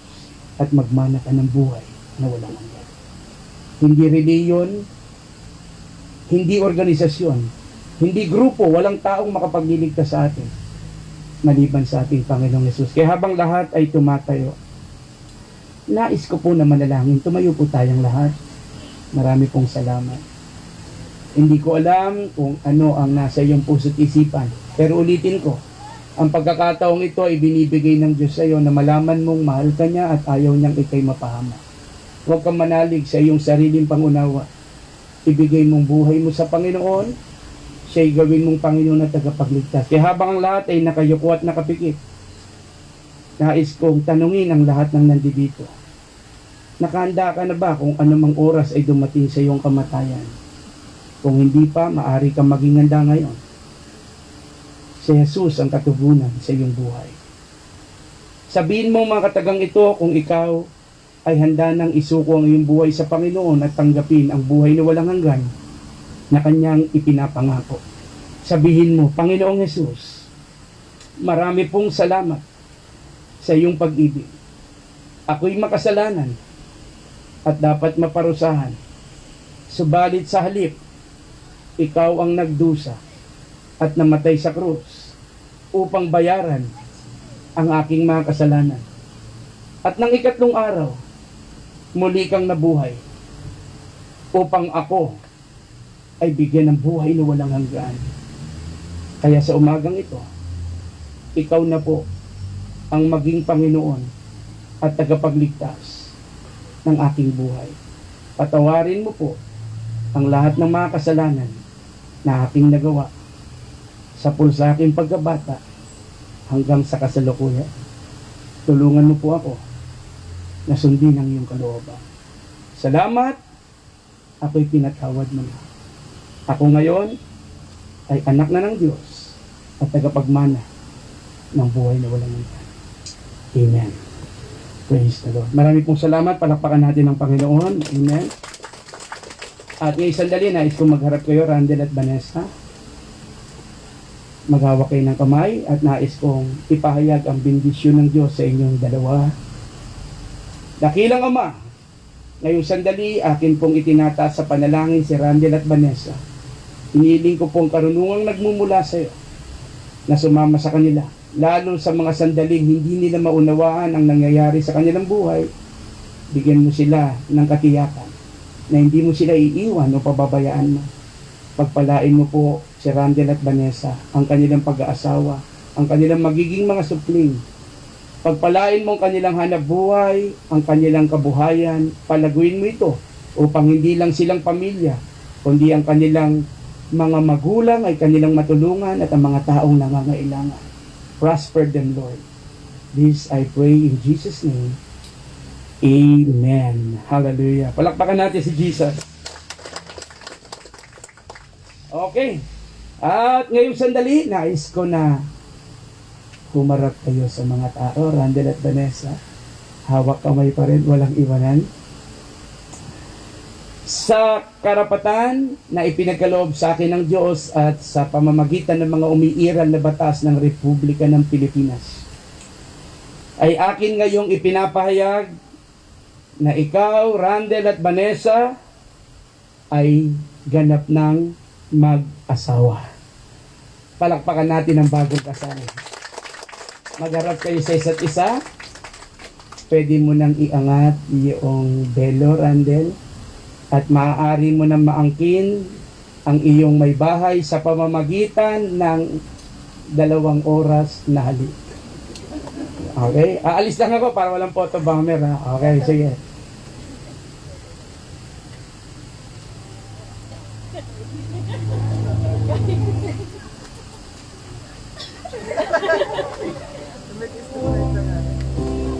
at magmana ka ng buhay na walang hanggan. Hindi reliyon, hindi organisasyon, hindi grupo, walang taong makapagliligtas sa atin maliban sa ating Panginoong Hesus. Kaya habang lahat ay tumatayo, nais ko po na manalangin. Tumayo po tayong lahat. Marami pong salamat. Hindi ko alam kung ano ang nasa iyong puso't isipan. Pero ulitin ko, ang pagkakataong ito ay binibigay ng Diyos sa iyo na malaman mong mahal ka niya at ayaw niyang ikay mapahama. Huwag kang manalig sa iyong sariling pangunawa. Ibigay mong buhay mo sa Panginoon, siya'y gawin mong Panginoon at tagapagligtas. Kaya habang ang lahat ay nakayuko at nakapikit, nais kong tanungin ang lahat ng nandito. Nakahanda ka na ba kung anumang oras ay dumating sa iyong kamatayan? Kung hindi pa, maaari kang maging handa ngayon. si Jesus ang katugunan sa iyong buhay. Sabihin mo mga katagang ito kung ikaw ay handa nang isuko ang iyong buhay sa Panginoon at tanggapin ang buhay na walang hanggan na Kanyang ipinapangako. Sabihin mo, Panginoong Jesus, marami pong salamat sa iyong pag-ibig. Ako'y makasalanan at dapat maparusahan. Subalit sa halip, ikaw ang nagdusa at namatay sa krus upang bayaran ang aking mga kasalanan. At nang ikatlong araw, muli kang nabuhay upang ako ay bigyan ng buhay na walang hanggan. Kaya sa umagang ito, ikaw na po ang maging Panginoon at tagapagligtas ng aking buhay. Patawarin mo po ang lahat ng mga kasalanan na aking nagawa sa sa aking pagkabata hanggang sa kasalukuyan. Tulungan mo po ako na sundin ang iyong kalooban. Salamat, ako'y pinatawad mo na. Ako ngayon ay anak na ng Diyos at tagapagmana ng buhay na walang hanggan. Amen. Praise the Lord. Marami pong salamat. Palakpakan natin ang Panginoon. Amen. At ngayong sandali, nais kong magharap kayo, Randel at Vanessa. Maghawak kayo ng kamay at nais kong ipahayag ang bendisyon ng Diyos sa inyong dalawa. Dakilang Ama, ngayong sandali, akin pong itinataas sa panalangin si Randel at Vanessa. Iniling ko pong karunungang nagmumula sa iyo na sumama sa kanila, lalo sa mga sandaling hindi nila maunawaan ang nangyayari sa kanilang buhay. Bigyan mo sila ng katiyakan na hindi mo sila iiwan o pababayaan mo. Pagpalain mo po si Randel at Vanessa, ang kanilang pag-aasawa, ang kanilang magiging mga supling. Pagpalain mo ang kanilang hanap buhay, ang kanilang kabuhayan. Palaguin mo ito upang hindi lang silang pamilya, kundi ang kanilang mga magulang ay kanilang matulungan at ang mga taong nangangailangan. Prosper them, Lord. This I pray in Jesus' name. Amen. Hallelujah. Palakpakan natin si Jesus. Okay. At ngayong sandali, nais ko na humarap kayo sa mga tao, Randel at Vanessa. Hawak kamay pa rin, walang iwanan. Sa karapatan na ipinagkaloob sa akin ng Diyos at sa pamamagitan ng mga umiiral na batas ng Republika ng Pilipinas, ay akin ngayong ipinapahayag na ikaw, Randel at Vanessa, ay ganap ng mag-asawa. Palakpakan natin ang bagong kasal. Magharap kayo sa isa't isa. Pwede mo nang iangat iyong belo, Randel, at maaari mo nang maangkin ang iyong may bahay sa pamamagitan ng 2 oras na halik. Okay? Aalis lang ako para walang photo bomber, ha? Okay, sige.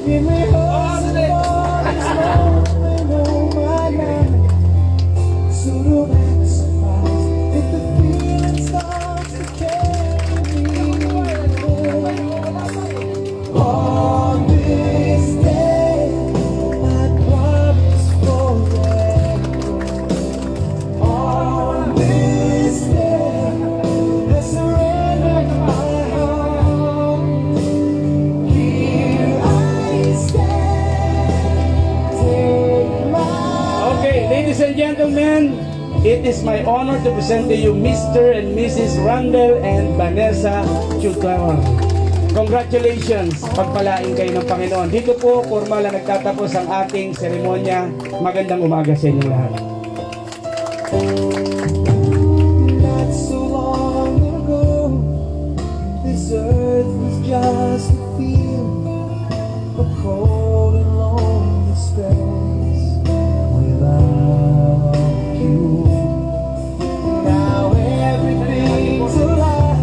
Give me hope for this moment, oh my life. So don't act surprised if the feeling starts to carry me. On this day, I promise forever. On this day, I surrender my heart. Here I stand. Take my Okay, ladies and gentlemen, it is my honor to present to you Mr. and Mrs. Randel and Vanessa Chuklawan. Congratulations! Pagpalain kayo ng Panginoon. Dito po, formal na nagtatapos ang ating seremonya. Magandang umaga sa inyo lahat. Not so long ago, this earth was just a field, a cold and lonely space without you. Now everything's alive,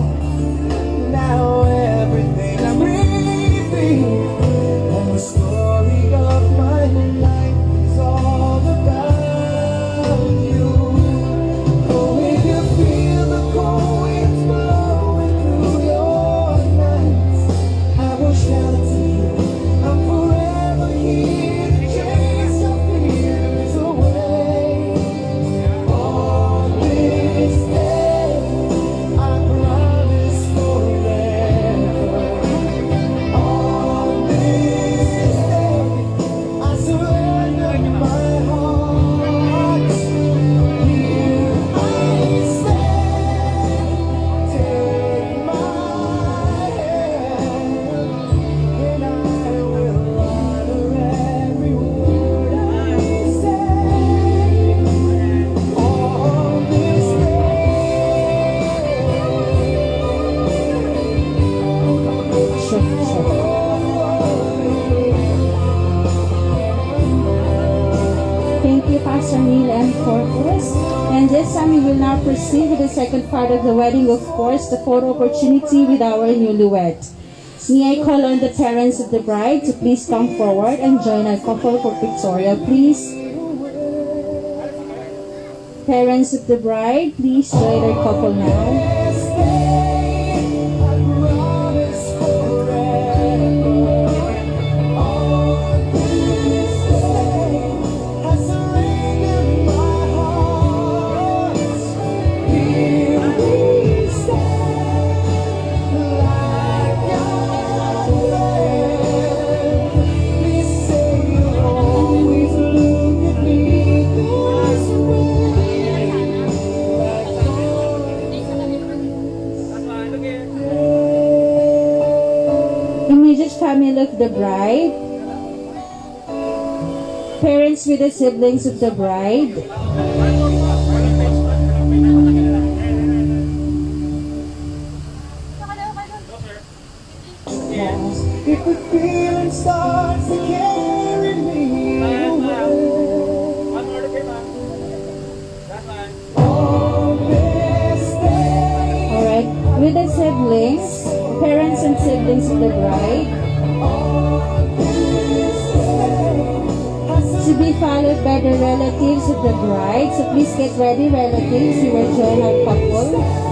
now everything's breathing, and the story of my life is all about you. And this time we will now proceed with the second part of the wedding, of course, the photo opportunity with our newlywed. May I call on the parents of the bride to please come forward and join our couple for pictorial, please. Parents of the bride, please join our couple now. Immediate family of the bride, parents with the siblings of the bride, If the feeling starts to carry me away, on this day, alright, with the siblings, parents and siblings of the bride, to be followed by the relatives of the bride. So please get ready, relatives, you will join our couple.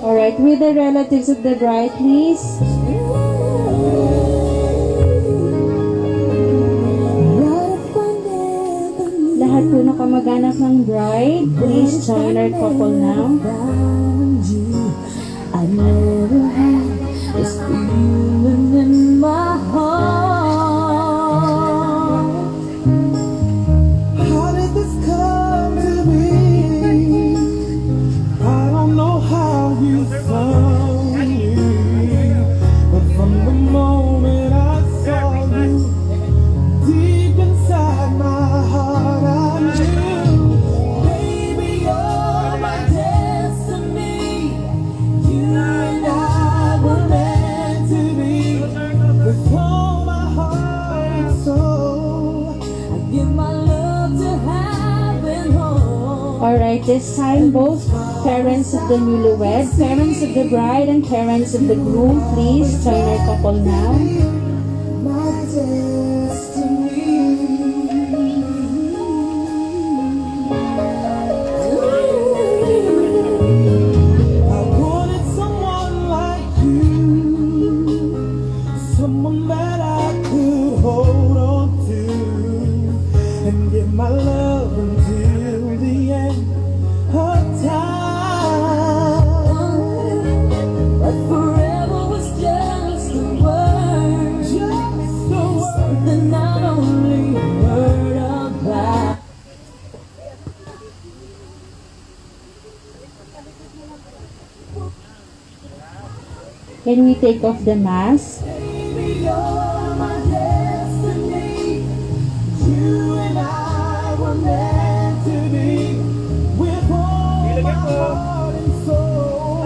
Alright, with the relatives of the bride, please. Lahat po na kamag-anak ng bride, please join our couple now. I never had this feeling in my heart. How did this come to be? I don't know how you found me, but from the moment I saw you, deep inside my heart I knew, baby, you're my destiny. You and I were meant to be. With all my heart and soul, I give my love to heaven home. Alright, this time both parents of the newlywed, parents of the bride, and parents of the groom, please join our couple now. My destiny. I wanted someone like you, someone that I could hold on to and give my love until the end of time. But forever was just a word, something not only heard about. Can we take off the mask? Baby, you're my destiny. You and I were meant to be. With all my heart and soul,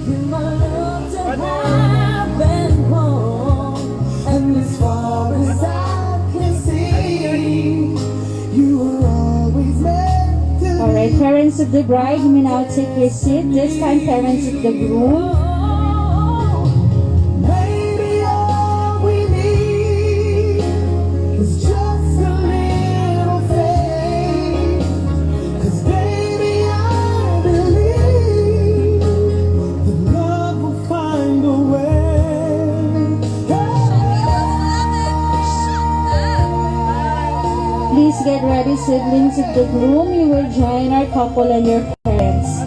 give my love to heaven home. And as far as I can see, you were always meant to be. Alright, parents of the bride, you may now take your seat. This time, parents of the groom. Maybe all we need is just a little faith. 'Cause baby, I believe that love will find a way. Please get ready, siblings of the groom. You will join our couple and your parents.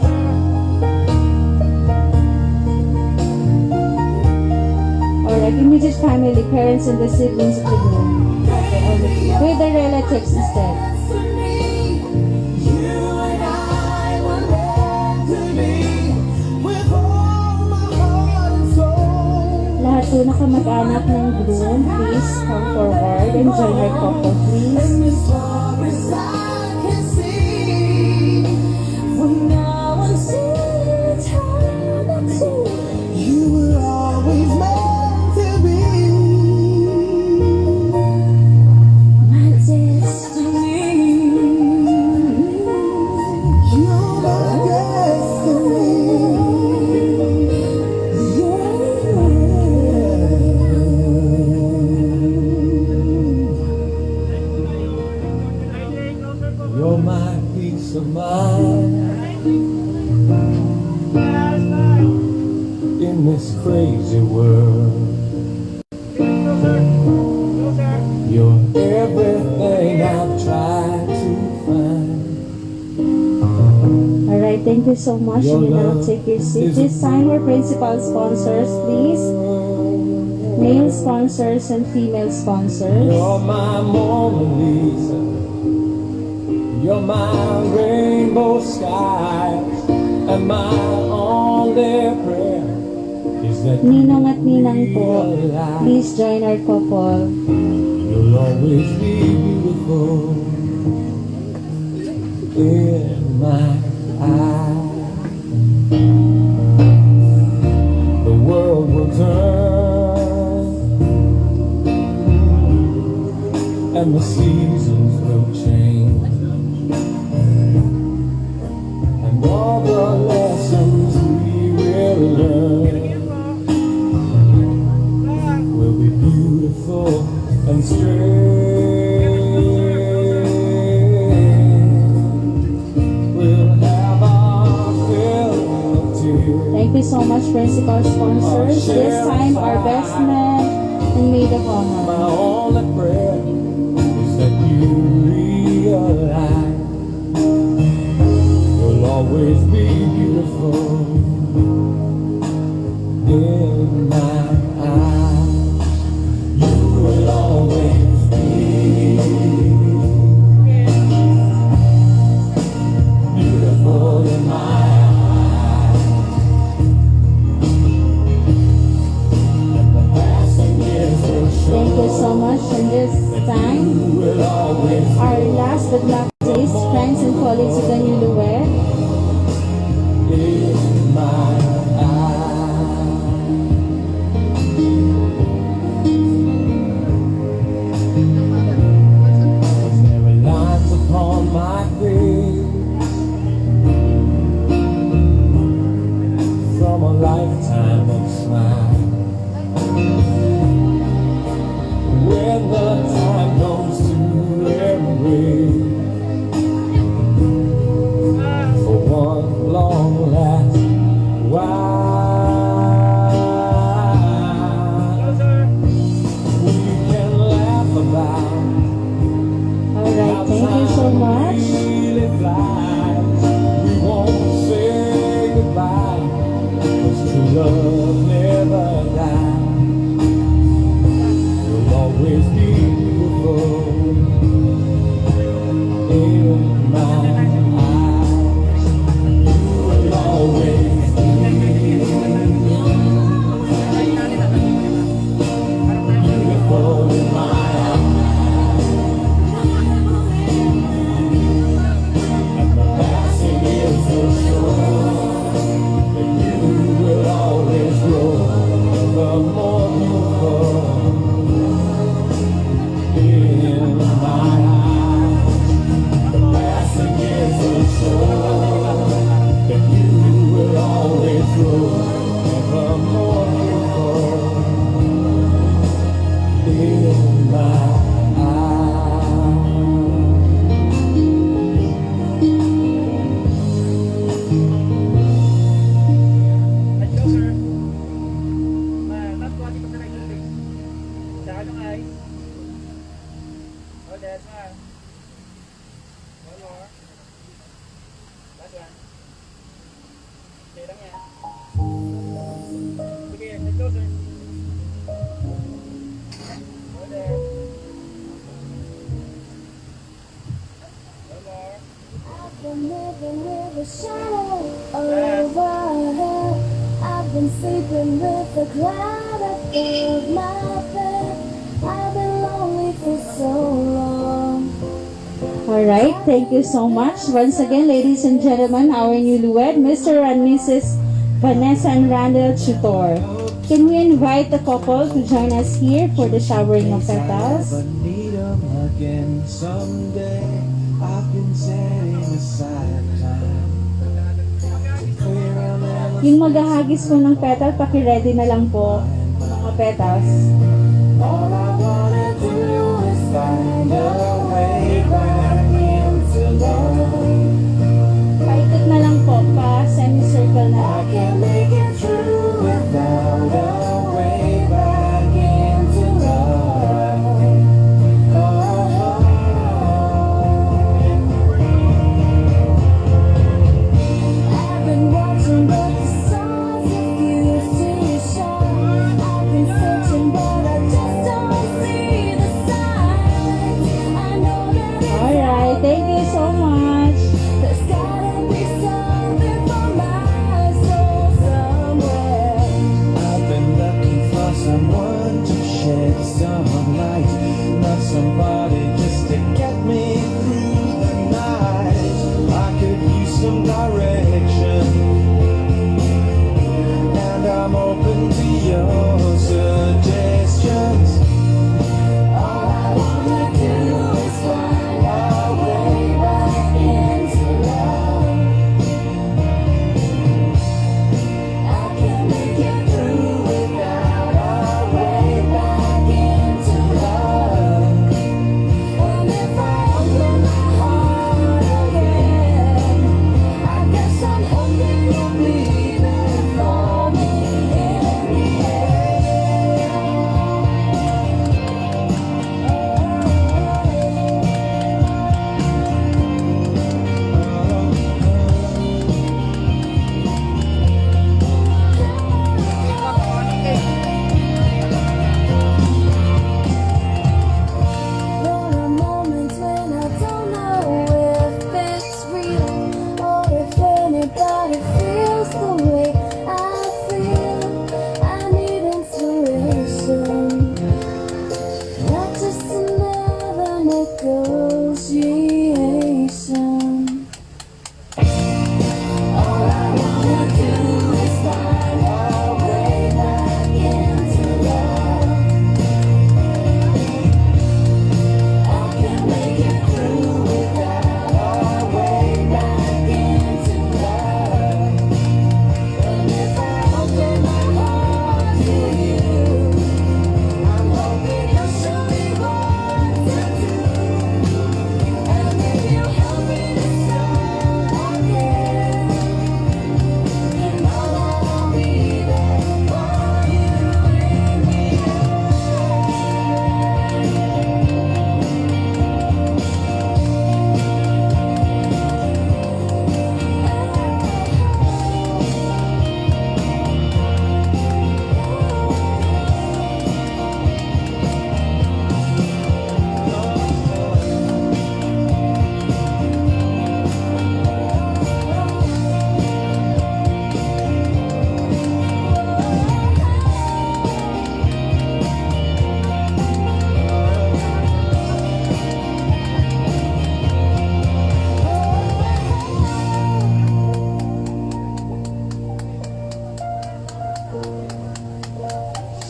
Alright, immediate family, parents and the siblings of the groom. Okay, with the relatives instead. Destiny, you and I were meant to be. With all my heart and soul. Lahat po na kamag-anak ng groom, please come forward and join our couple, please. And as far as I can see, from now until eternity, you were always meant to be my destiny. You're my destiny. You're my peace of mind in this crazy world. You're everything I've tried to find. Alright, thank you so much. You may now take your seat. This time, our principal sponsors, please. Male sponsors and female sponsors. You're my Mona Lisa. You're my rainbow skies. And my only prayer is that Ninong at Ninang po, realize please join our couple. you'll always be beautiful in my eyes. The world will turn and the seasons will change, and all the lessons we will learn will be beautiful and strange. We'll have our fill of tears. Thank you so much, principal sponsors. This time, our best man and maid of My honor. only prayer is that you realize you'll always be beautiful in my eyes. You will always be beautiful in my eyes. And the passing years will show Thank you so much. And this time, you will always our last but not least, friends and colleagues of the newlywed. in my eyes. There are lines upon my face from a lifetime of smiles. When the time comes to embrace for one long last while, we can laugh about Alright, thank you so much. really flies. We won't say goodbye, 'cause true love never dies. You'll always be beautiful in my eyes. You will always be beautiful in my eyes. And the passing years will show that you will always grow the more beautiful in my eyes. The passing years will show that you will always grow the more beautiful in my eyes. I've been living with a shadow overhead. I've been sleeping with a cloud up of my bed. I've been lonely for so long. Alright, thank you so much. Once again, ladies and gentlemen, our newlywed, Mr. and Mrs. Vanessa and Randall Tutor. Can we invite the couple to join us here for the showering of petals? But need 'em again someday. I've been setting aside time to clear a memory. Yung maghahagis po ng petal, paki-ready na lang po mga petals. All I wanna do is find a way back into love. Paikot na lang po, pa-semicircle na I lang. can't make it through without a way back into love. I've been watching but the stars refuse to shine. I've been searching but I just don't see the signs. I know that Alright, thank you so much. there's gotta be something for my soul somewhere. I've been looking for someone to shed some light, not somebody just to get me through the night. I could use some direction, and I'm open to your suggestions. All I wanna do is find our way back into love. I can't make it through without our way back into love. And if I open my heart again, I guess I'm hoping you'll be there for me in the There are moments when I don't know if it's real or if anybody feels the way I feel. I need inspiration, not just another negotiation. All I wanna do is find our way back into love. I can't make it through without our way back into love. And if I open my heart to you, I'm hoping you'll show me what to do. And if you help me to start again, you know that I'll be there for you in the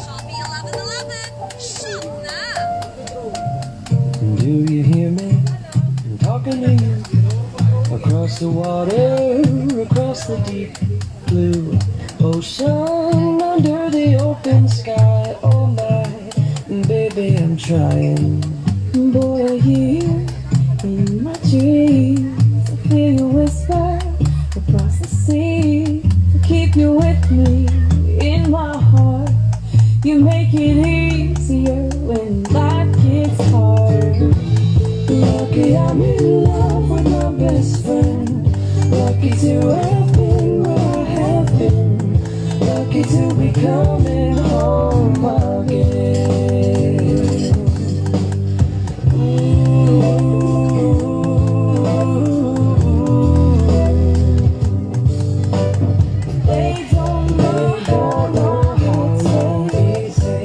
Shopee 1111. Shop now. Do you hear me? I'm talking to you. Across the water, across the deep blue ocean, under the open sky. Oh my, baby, I'm trying. Boy, I hear in my dreams, I hear you whisper across the sea. Keep you with me in my heart. You make it easier when life gets hard. Lucky I'm in love with my best friend. Lucky to have been where I have been. Lucky to be coming home again. They don't know how long it takes.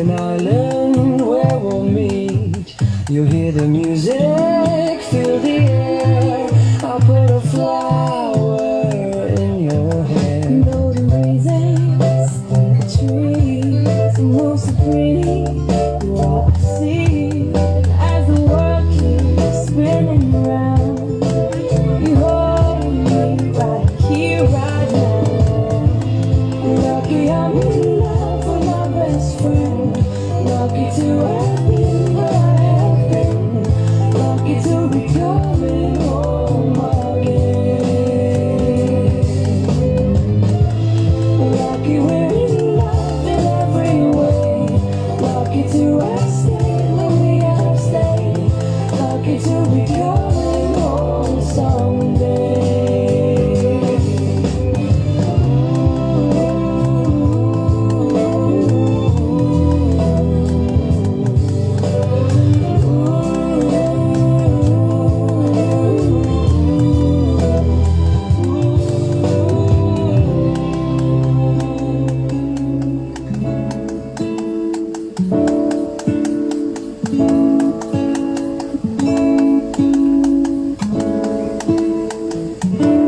an island where we'll meet. You'll hear the music, feel the air. I'll put a flower in your hair. Golden breezes, the trees, and most pretty. You're all I see as the world keeps spinning around. You hold me right here, right now. Lucky I'm in love with my best friend. Lucky to have been where I have been. Lucky to be coming home again. Lucky we're in love in every way. Lucky to have stayed when we have stayed. Lucky to be coming home someday.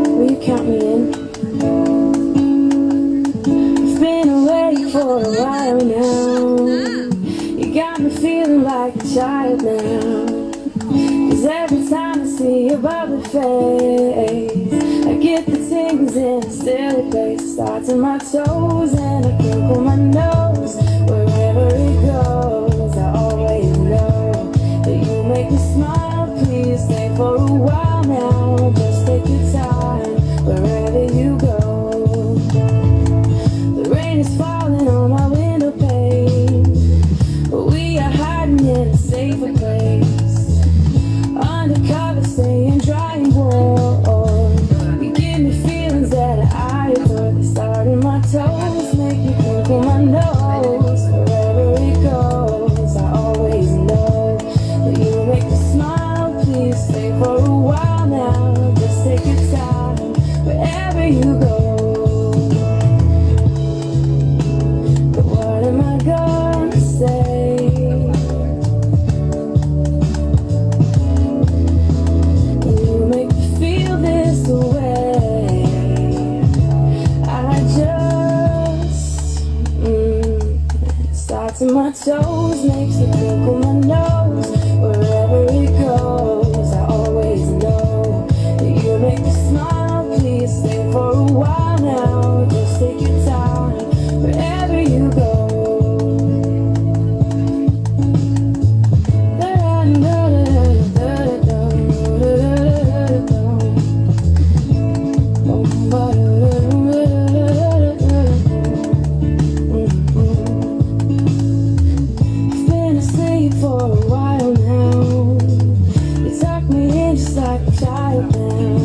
Will you count me in? I've been awake for a while now. You got me feeling like a child now. 'Cause every time I see your bubbly face, I get the tingles in a silly place. Starts in my toes and I crinkle my nose. Wherever it goes, I always know that you make me smile. Please stay for a while now. Just take your time wherever you go. The rain is falling on my window pane, but we are hiding in a safer place. Undercover, staying dry and warm. You give me feelings that I adore. They start in my toes, make me crinkle my nose. Wherever it goes, I always know that you make me smile. Please stay for a while now. Just take your time wherever you go. But what am I gonna say? You make me feel this way. I just starts in my toes, makes me crinkle my nose. Wherever it goes, I always know that you make me smile. Please stay for a while now. Just take your time wherever you go. I've been asleep for a while now. You tuck me in just like a child now.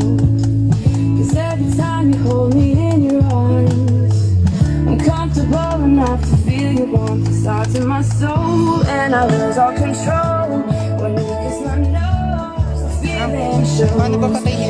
'Cause every time you hold me in your arms, I'm comfortable enough to feel your warmth. It starts in my soul and I lose all control when you kiss my nose. The feeling shows.